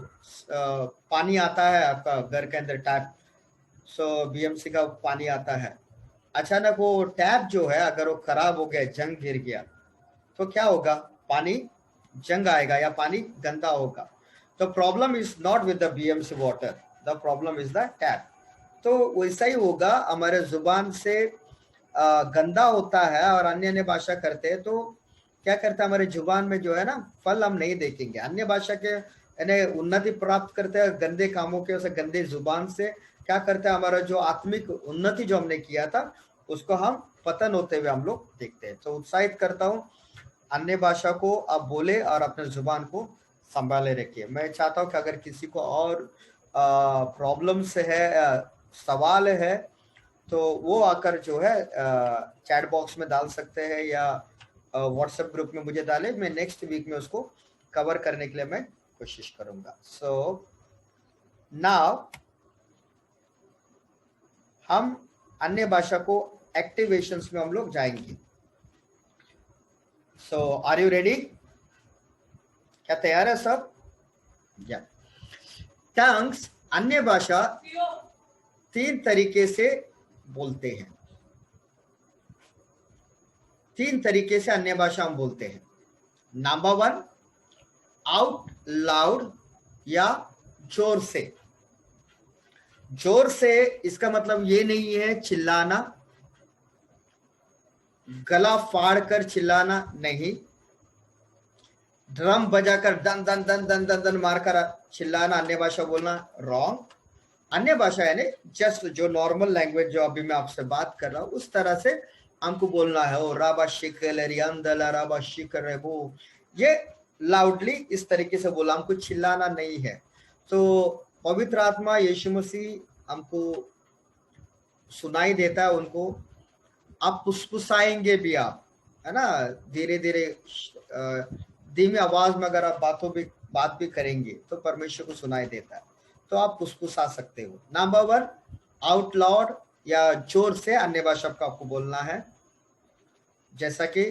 पानी आता है आपका घर के अंदर टैप, बीएमसी का पानी आता है, अचानक वो टैप जो है अगर वो खराब हो गया, जंग गिर गया, तो क्या होगा? पानी जंग आएगा या पानी गंदा होगा। तो problem is not with the BMC water, the problem is the tap. तो वैसा ही होगा, हमारे जुबान से गंदा होता है और अन्य अन्य भाषा करते हैं तो क्या करता है, हमारे जुबान में जो है ना फल हम नहीं देखेंगे। अन्य भाषा के यानी उन्नति प्राप्त करते हैं गंदे कामों के, उसे गंदे जुबान से क्या करते हैं, हमारा जो आत्मिक उन्नति जो हमने किया था उसको हम पतन होते हुए हम लोग देखते हैं। तो उत्साहित करता हूँ, अन्य भाषा को आप बोले और अपने जुबान को संभाले रखिए। मैं चाहता हूँ कि अगर किसी को और प्रॉब्लम्स है, सवाल है, तो वो आकर जो है चैट बॉक्स में डाल सकते हैं या व्हाट्सएप ग्रुप में मुझे डाले, मैं नेक्स्ट वीक में उसको कवर करने के लिए मैं कोशिश करूंगा। सो नाउ हम अन्य भाषा को एक्टिवेशंस में हम लोग जाएंगे। सो आर यू रेडी? क्या तैयार है सब? या टंग्स अन्य भाषा 3 तरीके से बोलते हैं। 3 तरीके से अन्य भाषा हम बोलते हैं। नंबर 1 आउट लाउड या जोर से। जोर से इसका मतलब ये नहीं है चिल्लाना, गला फाड़ कर चिल्लाना नहीं, ड्रम बजाकर दन दन दन दन दन दन मारकर चिल्लाना, अन्य भाषा बोलना रॉन्ग। अन्य भाषा यानी जस्ट जो नॉर्मल लैंग्वेज जो अभी मैं आपसे बात कर रहा हूं उस तरह से हमको बोलना है। ओ राबा शिकलरियंदला राबा शिकरेबो, ये लाउडली इस तरीके से बोला, हमको चिल्लाना नहीं है। तो पवित्र आत्मा यीशु मसीह हमको सुनाई देता है, उनको आप फुसफुसाएंगे भी, आप है ना, धीरे धीरे धीमी आवाज में अगर आप बात भी करेंगे तो परमेश्वर को सुनाई देता है, तो आप फुसफुसा सकते हो। नंबर 1 आउट लाउड या जोर से अन्य भाषा का आपको बोलना है, जैसा कि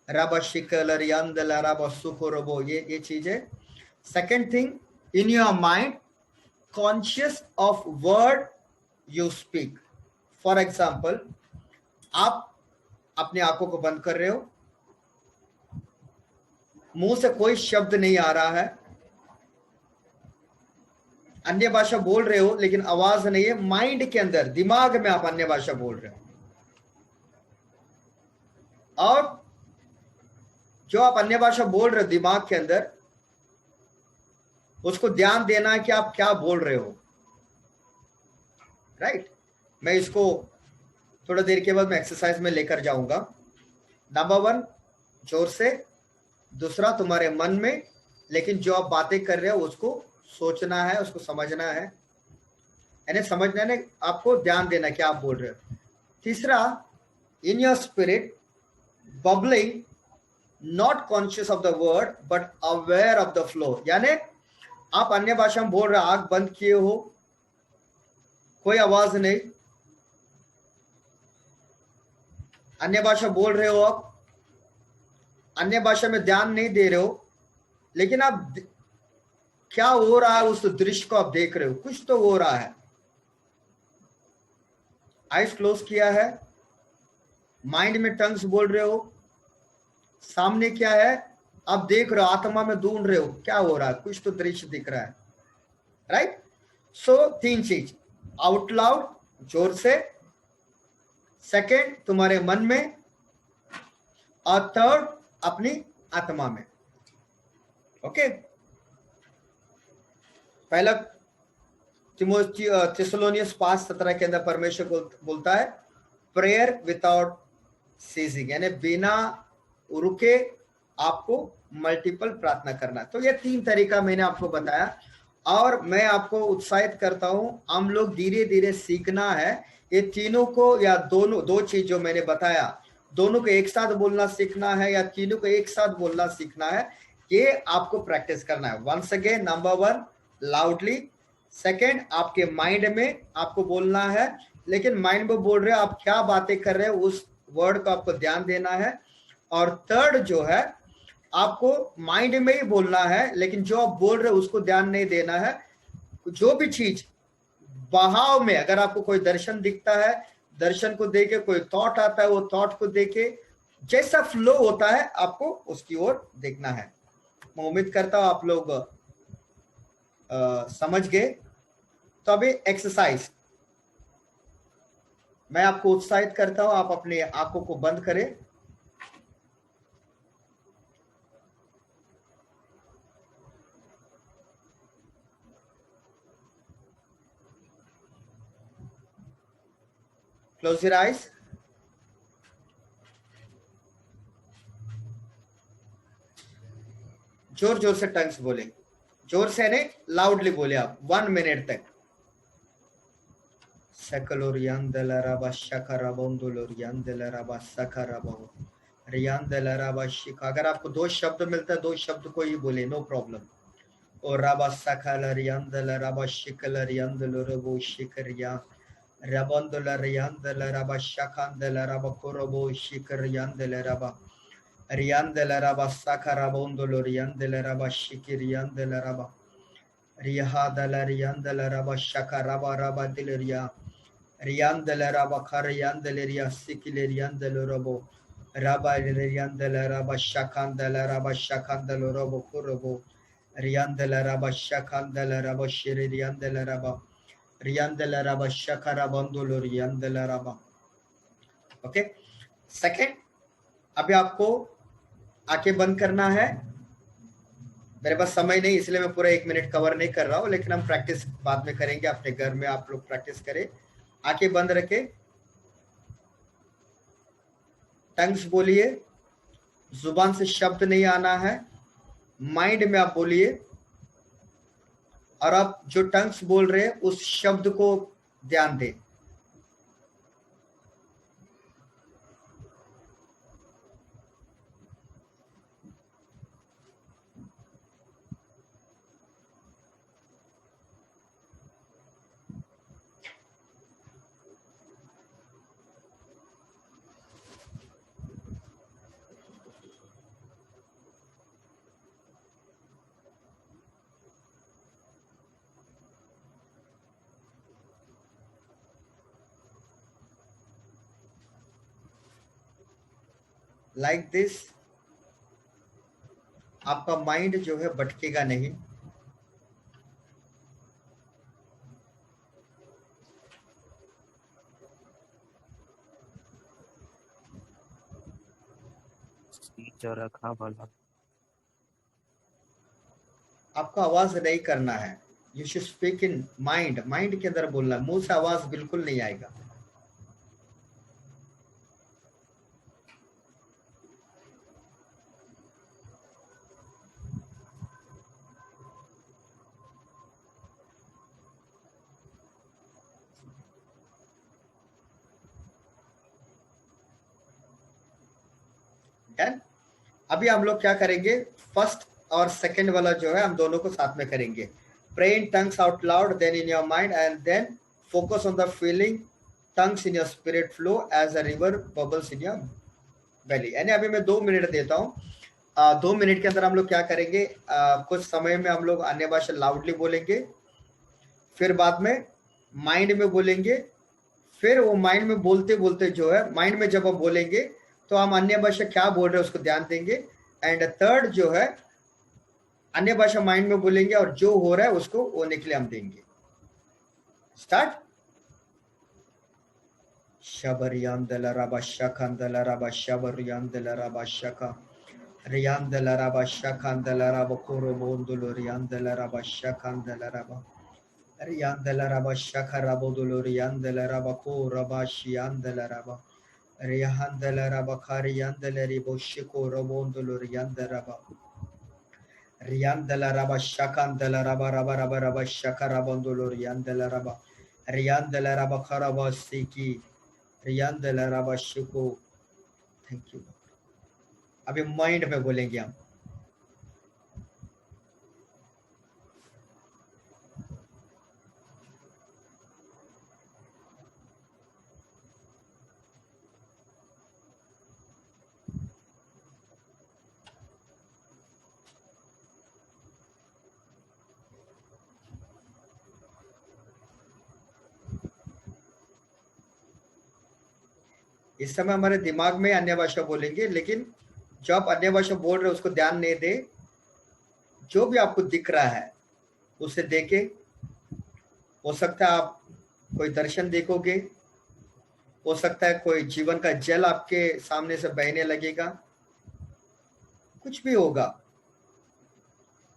रब शिकलर यंदल रब सुखोरबो, ये चीज है। Second thing, in your mind conscious of word you speak. For example, आप अपनी आंखों को बंद कर रहे हो, मुंह से कोई शब्द नहीं आ रहा है, अन्य भाषा बोल रहे हो लेकिन आवाज नहीं है, माइंड के अंदर दिमाग में आप अन्य भाषा बोल रहे हो, और जो आप अन्य भाषा बोल रहे हो दिमाग के अंदर, उसको ध्यान देना है कि आप क्या बोल रहे हो। राइट? मैं इसको थोड़ा देर के बाद मैं एक्सरसाइज में लेकर जाऊंगा। नंबर 1 जोर से, दूसरा तुम्हारे मन में, लेकिन जो आप बातें कर रहे हो उसको सोचना है, उसको समझना है, यानी समझना है, आपको ध्यान देना क्या आप बोल रहे हो। तीसरा, इन your spirit bubbling, not conscious of the word but aware of the flow, यानी आप अन्य भाषा में बोल रहे हो, आंख बंद किए हो, कोई आवाज नहीं, अन्य भाषा बोल रहे हो, आप अन्य भाषा में ध्यान नहीं दे रहे हो, लेकिन आप क्या हो रहा है उस दृश्य को आप देख रहे हो, कुछ तो हो रहा है। आइज क्लोज किया है, माइंड में टंग्स बोल रहे हो, सामने क्या है आप देख रहे हो, आत्मा में ढूंढ रहे हो क्या हो रहा है, कुछ तो दृश्य दिख रहा है। राइट? सो 3 चीज, आउट लाउड जोर से, सेकेंड तुम्हारे मन में, और थर्ड अपनी आत्मा में। ओके? पहला थिस्सलुनीस 5:17 के अंदर परमेश्वर को बोलता है प्रेयर विदाउट सीजिंग, यानी बिना रुके आपको मल्टीपल प्रार्थना करना। तो ये 3 तरीका मैंने आपको बताया, और मैं आपको उत्साहित करता हूं, हम लोग धीरे धीरे सीखना है ये तीनों को, या दोनों 2 चीज जो मैंने बताया, दोनों को एक साथ बोलना सीखना है या तीनों को एक साथ बोलना सीखना है, ये आपको प्रैक्टिस करना है। Once again, number 1 loudly, second आपके माइंड में आपको बोलना है, लेकिन माइंड में बोल रहे हो, आप क्या बातें कर रहे हो उस वर्ड को आपको ध्यान देना है, और थर्ड जो है आपको माइंड में ही बोलना है, लेकिन जो आप बोल रहे हो उसको ध्यान नहीं देना है। जो भी चीज बहाव में, अगर आपको कोई दर्शन दिखता है, दर्शन को देके कोई थॉट आता है, वो थॉट को देके जैसा फ्लो होता है आपको उसकी ओर देखना है। मैं उम्मीद करता हूं आप लोग समझ गए। तो अभी एक्सरसाइज मैं आपको उत्साहित करता हूं, आप अपने आंखों को बंद करें, क्लोज योर आइज, जोर जोर से टंग्स बोले, जोर से नहीं, लाउडली बोले आप 1 मिनट तक। सकलोरियंदलरबा शकरबोंदुलोरियंदलरबा सकरबो रियंदलरबा शिक। अगर आपको 2 शब्द मिलता है, 2 शब्द को ही बोले, नो प्रॉब्लम। और रबा सकलरियंदलरबा शिकलरियंदलरबो शिकरिया रबंदलरियंदलरबा शकंदलरबा कोरबो शिकरियंदलरबा रियंदलरबा सकरबोंदुलोरियंदलरबा शिकिरियंदलरबा रियहादलरियंदलरबा शकरबा रबा दिलरिया Riandela raba kariandeleria sikileriandelo robo raba riandela raba shakandela raba shakandelo robo kurobo riandela raba shakandela raba shiriandela raba riandela raba shakarabandolo riandela raba। Okay, second, अभी आपको आंखें बंद करना है। मेरे पास समय नहीं, इसलिए मैं पूरा 1 मिनट कवर नहीं कर रहा हूँ, लेकिन हम प्रैक्टिस बाद में करेंगे। अपने घर में आप लोग प्रैक्टिस करें, आंखें बंद रखे, टंग्स बोलिए, जुबान से शब्द नहीं आना है, माइंड में आप बोलिए, और आप जो टंग्स बोल रहे हैं उस शब्द को ध्यान दें। लाइक दिस, आपका माइंड जो है भटकेगा नहीं। रखा वाला आपको आवाज नहीं करना है, you should speak in mind, mind के अंदर बोलना, मुंह से आवाज बिल्कुल नहीं आएगा। डन। अभी हम लोग क्या करेंगे, फर्स्ट और सेकंड वाला जो है हम दोनों को साथ में करेंगे। Pray in tongues out loud, then in your mind, and then focus on the feeling tongues in your spirit flow as a river bubbles in your belly. यानी अभी मैं 2 मिनट देता हूँ। 2 मिनट के अंदर हम लोग क्या करेंगे, कुछ समय में हम लोग अन्य भाषा लाउडली बोलेंगे, फिर बाद में माइंड में बोलेंगे, फिर वो माइंड में बोलते बोलते जो है, माइंड में जब हम बोलेंगे तो हम अन्य भाषा क्या बोल रहे हैं उसको ध्यान देंगे, एंड थर्ड जो है अन्य भाषा माइंड में बोलेंगे और जो हो रहा है उसको होने के लिए हम देंगे। स्टार्ट। शबरियांदला रबा शखंदला रबा शबरियांदला रबा शखा रियांदला रबा शखंदला रबा कोरोबोंदुलो रियांदला रबा शखंदला रबा रियांदला रबा शखा रबोदुलो रियांदला रबा को रबा शियांदला रबा रियांदला रबा खारियांदला रिबो शिको रबोंदुलो रियांदला रबा रियांदला रबा शखंदला रबा रबा रबा रबा शखा रबोंदुलो रियांदला रबा रियांदला रबा खरबा सीकी रियांदला रबा शिको। Thank you. अभी माइंड में बोलेंगे हम। इस समय हमारे दिमाग में अन्य भाषा बोलेंगे, लेकिन जो आप अन्य भाषा बोल रहे हो उसको ध्यान नहीं दे, जो भी आपको दिख रहा है उसे देखे। हो सकता है आप कोई दर्शन देखोगे, हो सकता है कोई जीवन का जल आपके सामने से बहने लगेगा, कुछ भी होगा।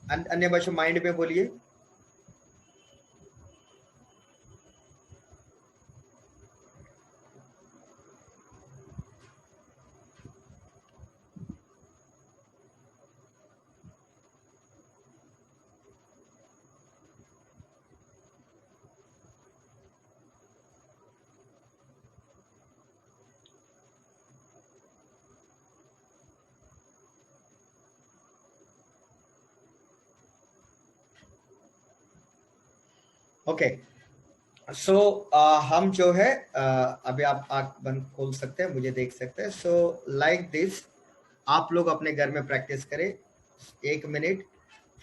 अन्य भाषा माइंड में बोलिए। ओके, सो हम जो है अभी आप आँख बंद खोल सकते हैं, मुझे देख सकते हैं। सो लाइक दिस आप लोग अपने घर में प्रैक्टिस करें 1 मिनट,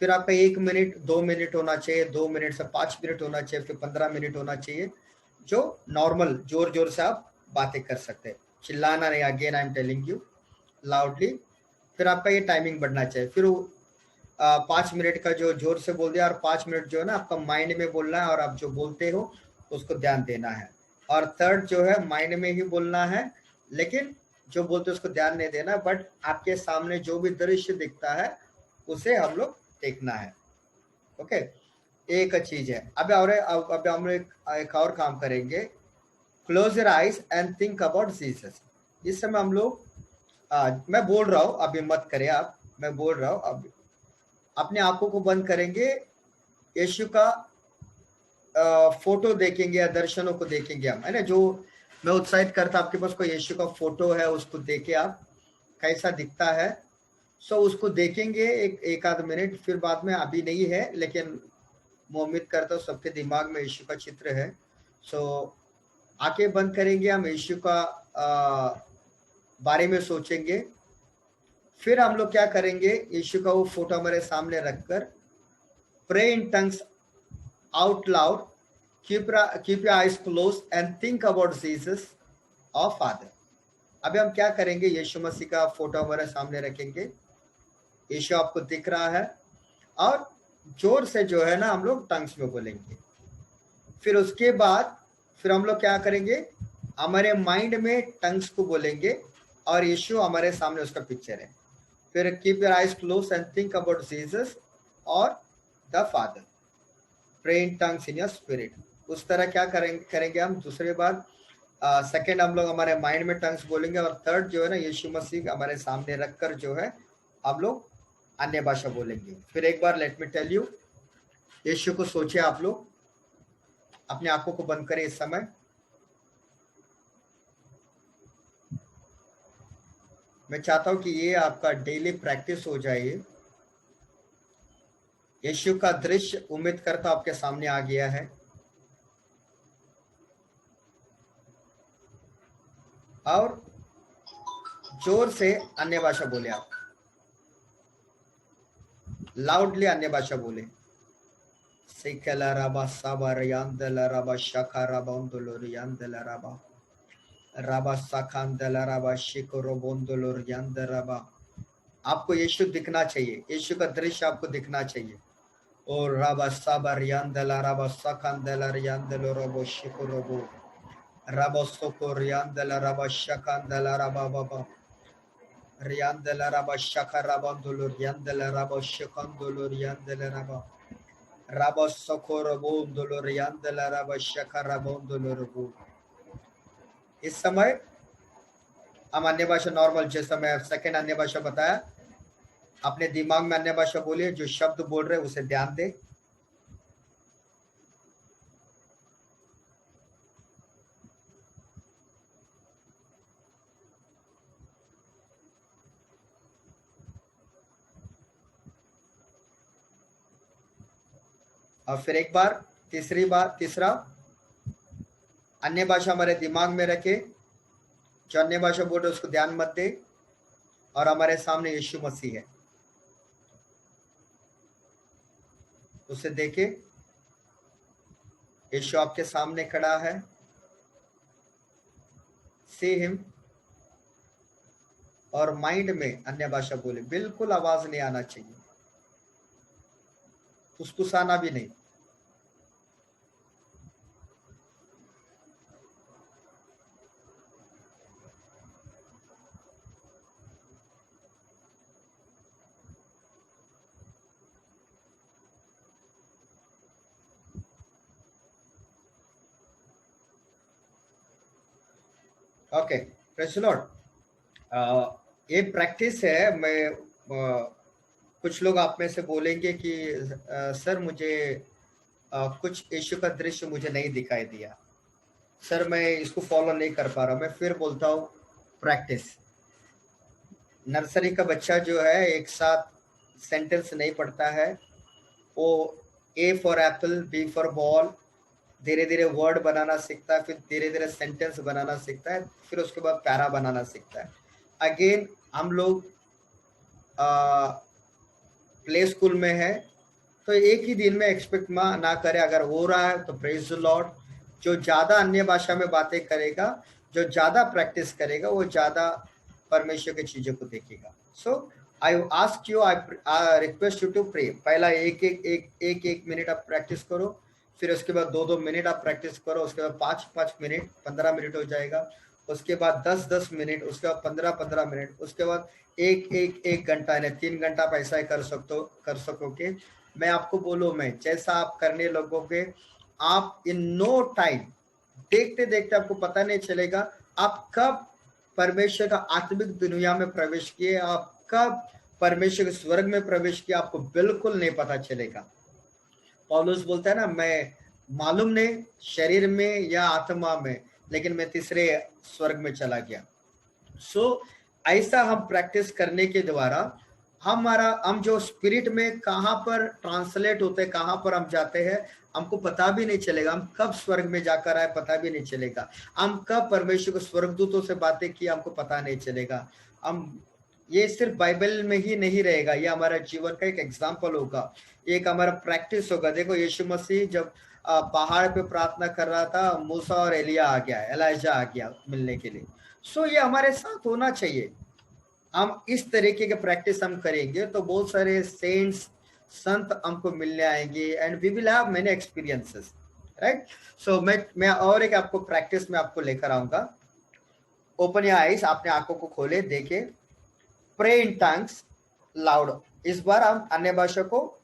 फिर आपका 1 मिनट 2 मिनट होना चाहिए, 2 मिनट से 5 मिनट होना चाहिए, फिर 15 मिनट होना चाहिए, जो नॉर्मल जोर जोर से आप बातें कर सकते हैं, चिल्लाना नहीं। Again I am telling you loudly. फिर आपका ये टाइमिंग बढ़ना चाहिए। फिर 5 मिनट का जो जोर से बोल दिया, और 5 मिनट जो है ना आपका माइंड में बोलना है, और आप जो बोलते हो उसको ध्यान देना है। और थर्ड जो है माइंड में ही बोलना है, लेकिन जो बोलते उसको ध्यान नहीं देना, बट आपके सामने जो भी दृश्य दिखता है उसे हम लोग देखना है। ओके, एक चीज है। अब हम एक और काम करेंगे। Close your eyes and think about Jesus. इस समय हम लोग मैं बोल रहा हूँ, अभी मत करें आप, मैं बोल रहा हूँ, अब अपने आंखों को बंद करेंगे, यीशु का फोटो देखेंगे या दर्शनों को देखेंगे हम, है ना। जो मैं उत्साहित करता, आपके पास कोई यीशु का फोटो है उसको देखे आप कैसा दिखता है। सो उसको देखेंगे एक आध मिनट, फिर बाद में, अभी नहीं है लेकिन मैं उम्मीद करता हूँ सबके दिमाग में यीशु का चित्र है। सो आंखें बंद करेंगे, हम यीशु का बारे में सोचेंगे। फिर हम लोग क्या करेंगे, यीशु का वो फोटो हमारे सामने रखकर pray in tongues out loud, keep your eyes closed and think about Jesus or Father. अभी हम क्या करेंगे, यीशु मसीह का फोटो हमारे सामने रखेंगे, यीशु आपको दिख रहा है, और जोर से जो है ना हम लोग टंग्स में बोलेंगे। फिर उसके बाद फिर हम लोग क्या करेंगे, हमारे माइंड में टंग्स को बोलेंगे, और यीशु हमारे सामने उसका पिक्चर है। फिर keep your eyes close and think about Jesus और the father, pray in tongues in your spirit. उस तरह क्या करेंगे हम। दूसरे बार सेकंड हम लोग हमारे माइंड में टंग्स बोलेंगे, और थर्ड जो है ना यीशु मसीह हमारे सामने रखकर जो है हम लोग अन्य भाषा बोलेंगे। फिर एक बार लेट मी टेल यू, यीशु को सोचिए, आप लोग अपनी आंखों को बंद करें इस समय। मैं चाहता हूं कि ये आपका डेली प्रैक्टिस हो जाए। यीशु का दृश्य उम्मीद करता आपके सामने आ गया है, और जोर से अन्य भाषा बोले, आप लाउडली अन्य भाषा बोले। सिकला साबर यांदला रबा शाखा रबोंदलोर यांदला रबा साखांदला रबा शिकोरो बोंदलोर यांदरबा। आपको यीशु दिखना चाहिए, यीशु का दृश्य आपको दिखना चाहिए। और रबा साबर यांदला रबा साखांदला यांदलो रबो शिकोरोबो रबो सोकोर यांदला रबा शाखांदला रबा बाबा रियांदला रबा शाखा रबोंदलोर यांदला रबा शिकोंदलोर यांदला रबा रबा सोकोरो बोंदलोर यांदला रबा शाखा रबोंदलोर। इस समय हम अन्य भाषा नॉर्मल, जैसा मैं सेकंड अन्य भाषा बताया, अपने दिमाग में अन्य भाषा बोलिए, जो शब्द बोल रहे हैं उसे ध्यान दे। और फिर एक बार तीसरा अन्य भाषा हमारे दिमाग में रखे, जो अन्य भाषा बोल रहे उसको ध्यान मत दे, और हमारे सामने यीशु मसीह है, उसे देखे। यीशु आपके सामने खड़ा है, सी हिम, और माइंड में अन्य भाषा बोले। बिल्कुल आवाज नहीं आना चाहिए, फुसफुसाना भी नहीं। Okay, praise the Lord. ये प्रैक्टिस है। मैं कुछ लोग आप में से बोलेंगे कि सर मुझे कुछ यीशु का दृश्य मुझे नहीं दिखाई दिया, सर मैं इसको फॉलो नहीं कर पा रहा। मैं फिर बोलता हूँ, प्रैक्टिस। नर्सरी का बच्चा जो है एक साथ सेंटेंस नहीं पढ़ता है, वो A for apple, B for ball, धीरे धीरे वर्ड बनाना सीखता है, फिर धीरे धीरे सेंटेंस बनाना सीखता है, फिर उसके बाद पैरा बनाना सीखता है। अगेन हम लोग प्ले स्कूल में है, तो एक ही दिन में एक्सपेक्ट ना करें, अगर हो रहा है तो प्रेज द लॉर्ड। जो ज्यादा अन्य भाषा में बातें करेगा, जो ज्यादा प्रैक्टिस करेगा, वो ज्यादा परमेश्वर की चीजों को देखेगा। So I ask you, I request you to pray. पहला एक मिनट आप प्रैक्टिस करो, फिर उसके बाद 2-2 मिनट आप प्रैक्टिस करो, उसके बाद 5-5 मिनट, 15 मिनट हो जाएगा, उसके बाद 10-10 मिनट, उसके बाद 15-15 मिनट, उसके बाद एक घंटा यानी 3 घंटा आप ऐसा ही कर सकोगे। मैं आपको बोलूं, मैं जैसा आप करने लगोगे, आप इन नो टाइम, देखते देखते आपको पता नहीं चलेगा आप कब परमेश्वर का आत्मिक दुनिया में प्रवेश किए, आप कब परमेश्वर के स्वर्ग में प्रवेश किया, आपको बिल्कुल नहीं पता चलेगा। पौलुस बोलता है ना, मैं मालूम नहीं शरीर में या आत्मा में, लेकिन मैं तीसरे स्वर्ग में चला गया। सो ऐसा हम प्रैक्टिस करने के द्वारा हम जो स्पिरिट में कहाँ पर ट्रांसलेट होते हैं, कहाँ पर हम जाते हैं, हमको पता भी नहीं चलेगा। हम कब स्वर्ग में जाकर आए पता भी नहीं चलेगा। हम कब परमेश्वर को स्वर्गदूतों से बातें की हमको पता नहीं चलेगा। हम ये सिर्फ बाइबल में ही नहीं रहेगा, ये हमारा जीवन का एक एग्जाम्पल होगा, एक हमारा प्रैक्टिस होगा। देखो यीशु मसीह जब पहाड़ पे प्रार्थना कर रहा था, मूसा और एलिजा आ गया मिलने के लिए। सो ये हमारे साथ होना चाहिए। हम इस तरीके के प्रैक्टिस हम करेंगे तो बहुत सारे सेंट्स संत हमको मिलने आएंगे, and we will have many experiences, right. So मैं और एक आपको प्रैक्टिस में आपको लेकर आऊंगा। ओपन योर आईज, आपने आंखों को खोले, देखे, प्रे इन टंग्स लाउड। इस बार हम अन्य भाषा को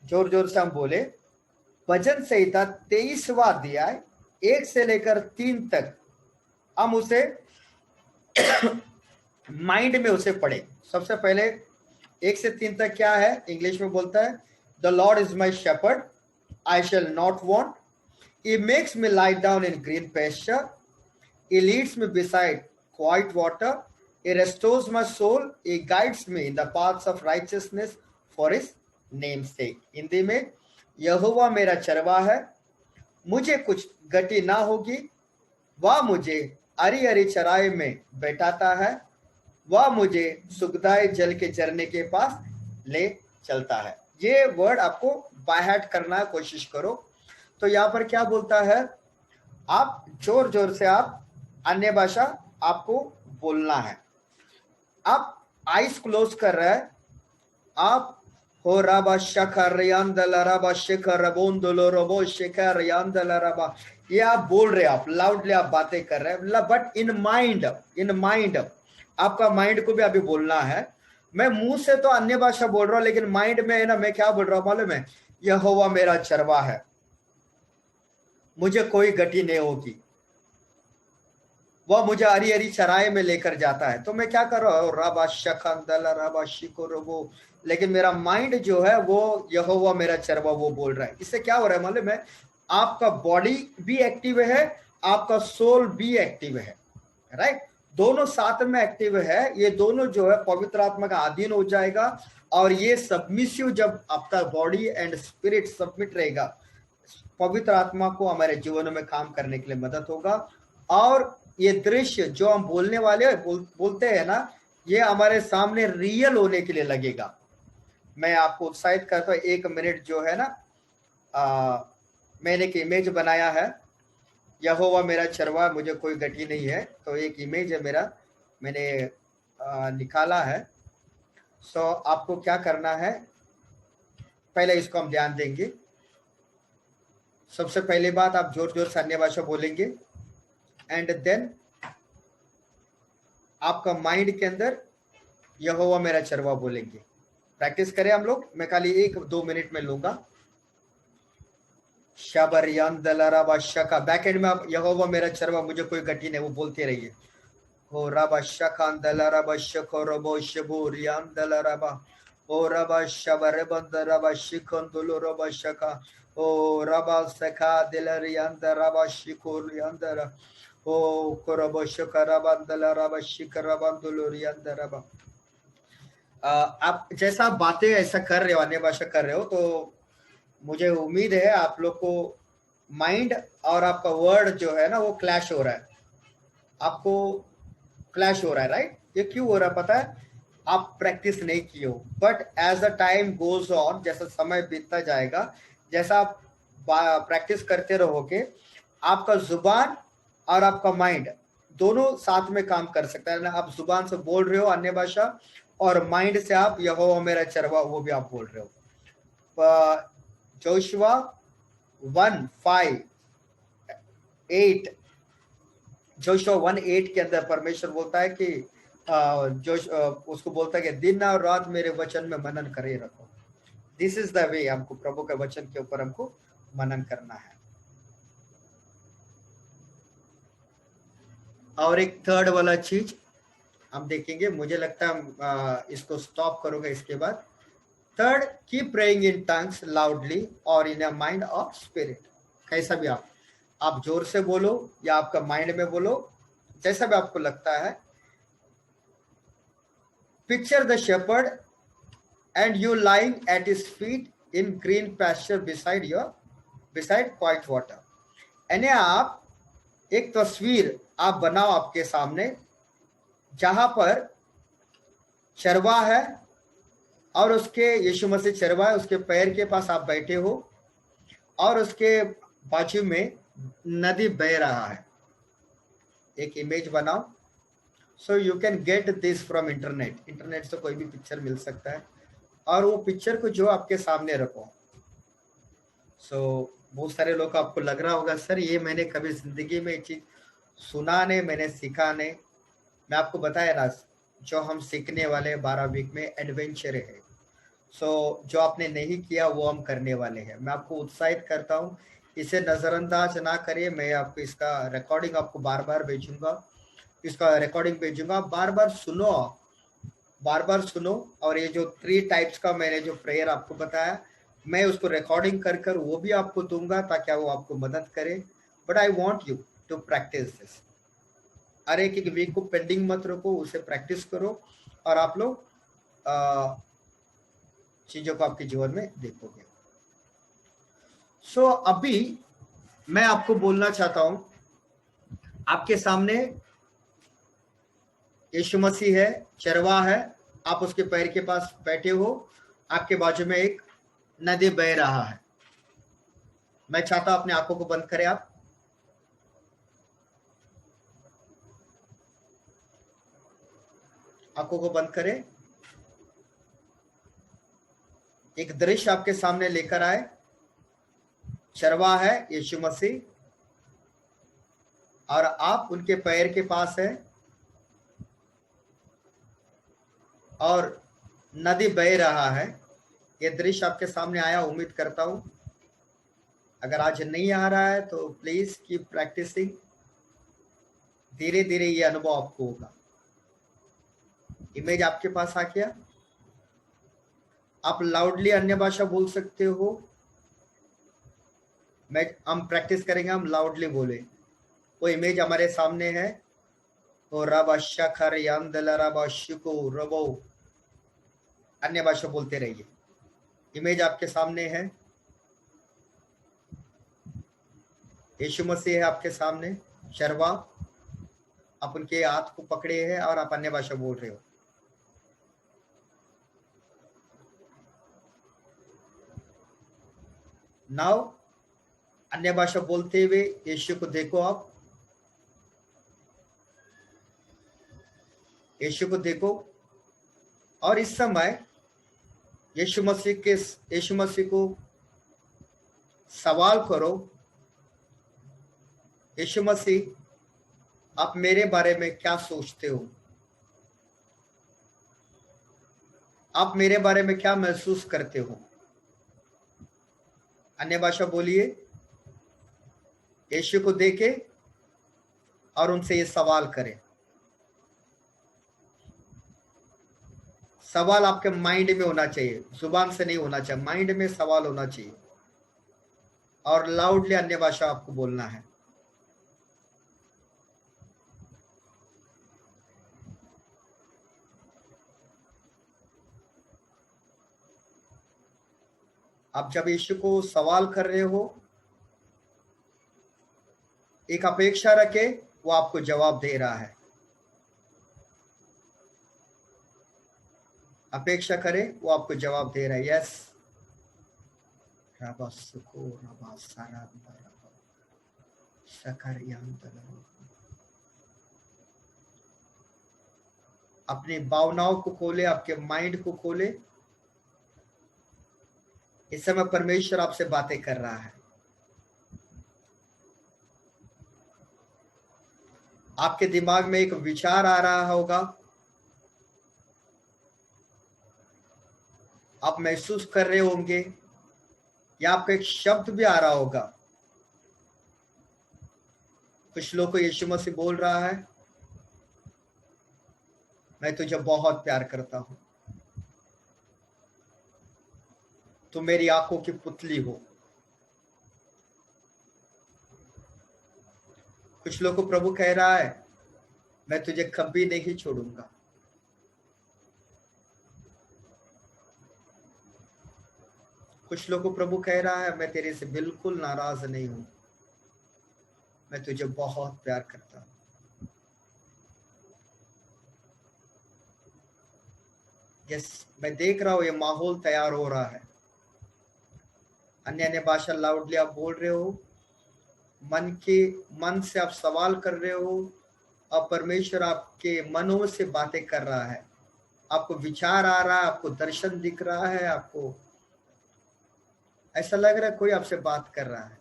जोर जोर से हम बोले। भजन संहिता 23वां अध्याय 1 से लेकर 3 तक हम उसे माइंड में उसे पढ़े। सबसे पहले 1 से 3 तक क्या है, इंग्लिश में बोलता है, the Lord is my shepherd, I shall not want, he makes me lie down in green pasture, he leads me beside quiet water, he restores my soul, he guides me in the paths of righteousness for his name's sake। Hindi में, यहोवा मेरा चरवाहा है, मुझे कुछ गति ना होगी, वह मुझे हरी हरी चराई में बैठाता है, वह मुझे सुखदायी जल के झरने के पास ले चलता है। ये वर्ड आपको बाय हार्ट करना कोशिश करो। तो यहाँ पर क्या बोलता है, आप जोर जोर से आप अन्य भाषा आपको बोलना है। आप आइस क्लोज कर रहे हैं, आप हो राबा शखर रबा शिखर रबोंदलो रबो शिखर रबा, ये आप बोल रहे, आप लाउडली आप बातें कर रहे हैं, बट इन माइंड आपका माइंड को भी अभी बोलना है। मैं मुंह से तो अन्य भाषा बोल रहा हूं, लेकिन माइंड में है ना, मैं क्या बोल रहा हूं मालूम है, यहोवा मेरा चरवाहा है, मुझे कोई गति नहीं होगी, वह मुझे हरी हरी चराई में लेकर जाता है। तो मैं क्या कर रहा हूँ, रबा शखंदल रबा शिको रबो, लेकिन मेरा माइंड जो है वो यहोवा मेरा चरवाहा वो बोल रहा है। इससे क्या हो रहा है मालूम है, आपका बॉडी भी एक्टिव है, आपका सोल भी एक्टिव है, राइट, दोनों साथ में एक्टिव है। ये दोनों जो है पवित्र आत्मा का अधीन हो जाएगा, और ये सबमिसिव, जब आपका बॉडी एंड स्पिरिट सबमिट रहेगा, पवित्र आत्मा को हमारे जीवनों में काम करने के लिए मदद होगा। और ये दृश्य जो हम बोलने वाले बोलते हैं ना, ये हमारे सामने रियल होने के लिए लगेगा। मैं आपको उत्साहित करता हूँ, 1 मिनट जो है ना, मैंने एक इमेज बनाया है, यहोवा मेरा चरवाहा मुझे कोई गति नहीं है, तो एक इमेज है मेरा, मैंने निकाला है। सो आपको क्या करना है, पहले इसको हम ध्यान देंगे। सबसे पहली बात, आप जोर जोर से अन्य भाषा बोलेंगे, एंड देन आपका माइंड के अंदर यहोवा मेरा चरवाहा बोलेंगे। प्रैक्टिस करें हम लोग, मैं खाली 1-2 मिनट में लूंगा। शका, बैक एंड में आप यहोवा मेरा चरवाहा मुझे कोई गति नहीं, वो बोलते रहिए। हो रबा शकान दला रबा शको रबो शबूरियान दला रबा, ओ रबा शबर बंद रबा शिकन दुलो रबा शका, ओ रबा सखा दिलरियान रबा शिकोरियान दरा, ओ कोरबो शकरबन दला रबा शिकरबन दुलोरियान दरबा। आप जैसा आप बातें ऐसा कर रहे हो, अन्य भाषा कर रहे हो, तो मुझे उम्मीद है आप लोग को माइंड और आपका वर्ड जो है ना वो क्लैश हो रहा है, आपको क्लैश हो रहा है, राइट? ये क्यों हो रहा है पता है? आप प्रैक्टिस नहीं किए हो। But as the time goes on, जैसा समय बीतता जाएगा, जैसा आप प्रैक्टिस करते रहोगे, आपका जुबान और आपका माइंड दोनों साथ में काम कर सकता है ना। आप जुबान से बोल रहे हो अन्य भाषा, और माइंड से आप यहोवा मेरा चरवा वो भी आप बोल रहे हो। जोशुआ 1:5-8, जोशुआ 1:8 के अंदर परमेश्वर बोलता है कि उसको बोलता है कि दिन और रात मेरे वचन में मनन करे रखो। दिस इज द वे, हमको प्रभु के वचन के ऊपर हमको मनन करना है। और एक थर्ड वाला चीज हम देखेंगे, मुझे लगता है हम इसको स्टॉप करोगे इसके बाद। Third, keep praying in tongues loudly और इन अ माइंड ऑफ स्पिरिट। कैसा भी आप जोर से बोलो या आपका माइंड में बोलो, जैसा भी आपको लगता है। Picture the shepherd and you lying at his feet in green pasture beside quiet water। यानी आप एक तस्वीर आप बनाओ आपके सामने, जहां पर चरवाहा है और उसके यीशु मसीह चरवाहा है, उसके पैर के पास आप बैठे हो और उसके बाजू में नदी बह रहा है। एक इमेज बनाओ। So you can get this from internet से कोई भी पिक्चर मिल सकता है, और वो पिक्चर को जो आपके सामने रखो। बहुत सारे लोग को आपको लग रहा होगा सर ये मैंने कभी जिंदगी में चीज सुना नहीं, मैंने सीखा नहीं। मैं आपको बताया ना, जो हम सीखने वाले 12 वीक में एडवेंचर है। जो आपने नहीं किया वो हम करने वाले हैं। मैं आपको उत्साहित करता हूँ, इसे नजरअंदाज ना करिए। मैं आपको इसका रिकॉर्डिंग आपको बार बार भेजूंगा, बार बार सुनो। और ये जो 3 टाइप्स का मैंने जो प्रेयर आपको बताया, मैं उसको रिकॉर्डिंग कर वो भी आपको दूंगा ताकि वो आपको मदद करे। But I want you to practice this. हर एक वीक को पेंडिंग मत रखो, उसे प्रैक्टिस करो और आप लोग चीजों को आपके जीवन में देखोगे। अभी मैं आपको बोलना चाहता हूं, आपके सामने यीशु मसीह है, चरवाहा है, आप उसके पैर के पास बैठे हो, आपके बाजू में एक नदी बह रहा है। मैं चाहता हूं अपनी आंखों को बंद करें। आप आंखों को बंद करें। एक दृश्य आपके सामने लेकर आए। चरवाहा है यीशु मसीह और आप उनके पैर के पास है और नदी बह रहा है। यह दृश्य आपके सामने आया, उम्मीद करता हूं। अगर आज नहीं आ रहा है तो प्लीज कीप प्रैक्टिसिंग। धीरे धीरे ये अनुभव आपको होगा। इमेज आपके पास आ गया। आप लाउडली अन्य भाषा बोल सकते हो। हम प्रैक्टिस करेंगे, हम लाउडली बोले। वो इमेज हमारे सामने है। तो रब अशखर यंदल रब अशको रबो, अन्य भाषा बोलते रहिए। इमेज आपके सामने है, यीशु मसीह है आपके सामने, चरवा। आप उनके हाथ को पकड़े हैं और आप अन्य भाषा बोल रहे हो। नाउ अन्य भाषा बोलते हुए यीशु को देखो। आप यीशु को देखो और इस समय यीशु मसीह को सवाल करो, यीशु मसीह आप मेरे बारे में क्या सोचते हो? आप मेरे बारे में क्या महसूस करते हो? अन्य भाषा बोलिए, यीशु को देखे और उनसे ये सवाल करें। सवाल आपके माइंड में होना चाहिए, जुबान से नहीं होना चाहिए, माइंड में सवाल होना चाहिए। और लाउडली अन्य भाषा आपको बोलना है। आप जब यीशु को सवाल कर रहे हो एक अपेक्षा रखे, वो आपको जवाब दे रहा है। अपेक्षा करे, वो आपको जवाब दे रहा है। यस, अपनी भावनाओं को खोले, आपके माइंड को खोले। इस समय परमेश्वर आपसे बातें कर रहा है। आपके दिमाग में एक विचार आ रहा होगा, आप महसूस कर रहे होंगे, या आपका एक शब्द भी आ रहा होगा। कुछ लोग को यीशु मसीह बोल रहा है, मैं तुझे बहुत प्यार करता हूं, तू मेरी आंखों की पुतली हो। कुछ लोग को प्रभु कह रहा है, मैं तुझे कभी नहीं छोड़ूंगा। कुछ लोग को प्रभु कह रहा है, मैं तेरे से बिल्कुल नाराज नहीं हूं, मैं तुझे बहुत प्यार करता हूं। यस, मैं देख रहा हूं ये माहौल तैयार हो रहा है। अन्य अन्य भाषा लाउडली आप बोल रहे हो, मन से आप सवाल कर रहे हो, और परमेश्वर आपके मनों से बातें कर रहा है। आपको विचार आ रहा है, आपको दर्शन दिख रहा है, आपको ऐसा लग रहा है कोई आपसे बात कर रहा है।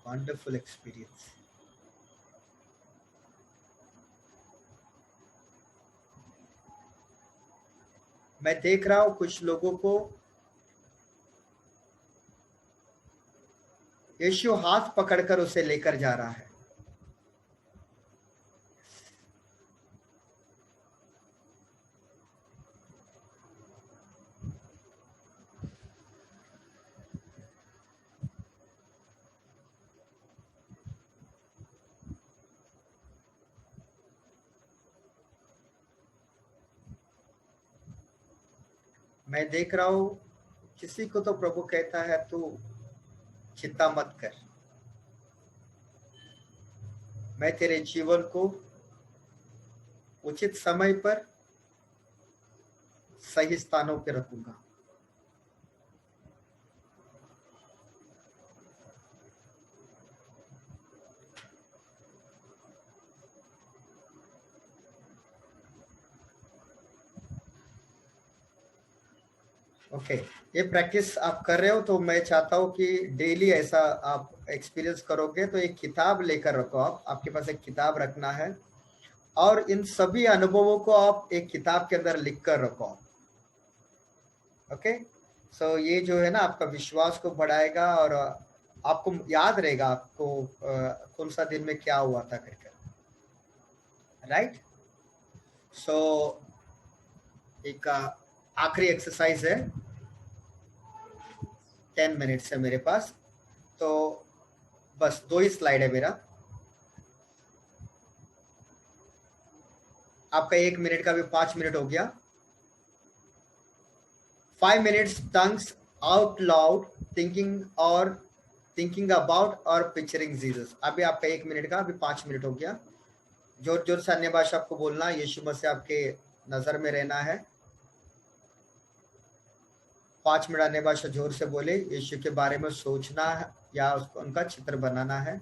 Wonderful experience. मैं देख रहा हूं कुछ लोगों को यीशु हाथ पकड़कर उसे लेकर जा रहा है। मैं देख रहा हूं किसी को तो प्रभु कहता है, तू चिंता मत कर, मैं तेरे जीवन को उचित समय पर सही स्थानों पे रखूंगा। ओके, ये प्रैक्टिस आप कर रहे हो, तो मैं चाहता हूँ कि डेली ऐसा आप एक्सपीरियंस करोगे। तो एक किताब लेकर रखो, आप आपके पास एक किताब रखना है, और इन सभी अनुभवों को आप एक किताब के अंदर लिख कर रखो। ओके, सो ये जो है ना, आपका विश्वास को बढ़ाएगा, और आपको याद रहेगा आपको कौन सा दिन में क्या हुआ था करके। राइट, सो एक आखिरी एक्सरसाइज है, 10 मिनट्स है मेरे पास, तो बस 2 ही स्लाइड है मेरा। आपका 1 मिनट का भी 5 मिनट हो गया। 5 minutes tongues out loud thinking about और पिक्चरिंग जीसस। अभी आपका 1 मिनट का अभी 5 मिनट हो गया। जोर जोर से अन्य भाषा आपको बोलना, यीशु मसीह आपके नजर में रहना है। 5 मिनट अन्य भाषा जोर से बोले, यीशु के बारे में सोचना है या उसको उनका चित्र बनाना है।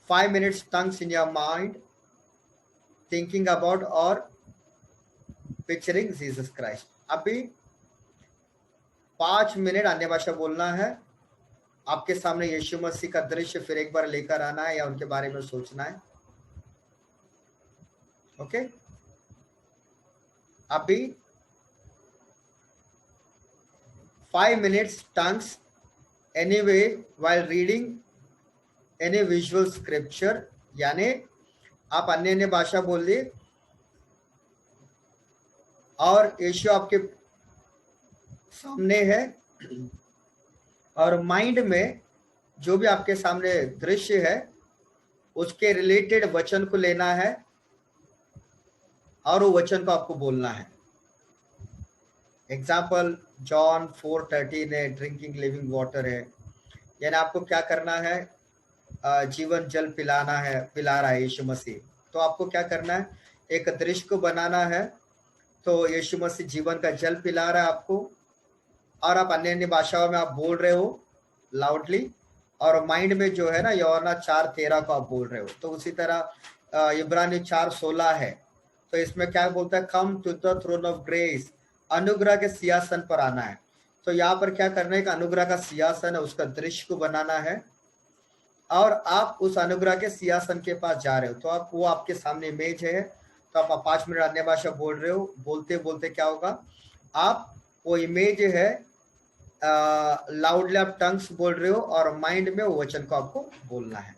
5 minutes tongues in your mind thinking about और पिक्चरिंग जीसस क्राइस्ट। अभी 5 मिनट अन्य भाषा बोलना है, आपके सामने यीशु मसीह का दृश्य फिर एक बार लेकर आना है या उनके बारे में सोचना है। ओके, अभी 5 minutes tongues anyway while reading any visual scripture, यानी आप अन्य अन्य भाषा बोल दी, और यीशु आपके सामने है, और माइंड में जो भी आपके सामने दृश्य है उसके रिलेटेड वचन को लेना है और वो वचन को आपको बोलना है। एग्जाम्पल जॉन 4:13 है, ड्रिंकिंग लिविंग वाटर है, यानी आपको क्या करना है, जीवन जल पिलाना है, पिला रहा है यीशु मसीह। तो आपको क्या करना है, एक दृश्य को बनाना है, तो यीशु मसीह जीवन का जल पिला रहा है आपको, और आप अन्य अन्य भाषाओं में आप बोल रहे हो लाउडली, और माइंड में जो है ना यूहन्ना 4:13 को आप बोल रहे हो। तो उसी तरह इब्रानी 4:16 है, तो इसमें क्या बोलता है, come to the throne of grace, अनुग्रह के सिंहासन पर आना है। तो यहाँ पर क्या करना है, अनुग्रह का सिंहासन है, उसका दृश्य को बनाना है, और आप उस अनुग्रह के सिंहासन के पास जा रहे हो। तो आप वो आपके सामने इमेज है, तो आप 5 मिनट अन्य भाषा बोल रहे हो, बोलते बोलते क्या होगा, आप वो इमेज है लाउडली आप टंग्स बोल रहे हो, और माइंड में वो वचन को आपको बोलना है।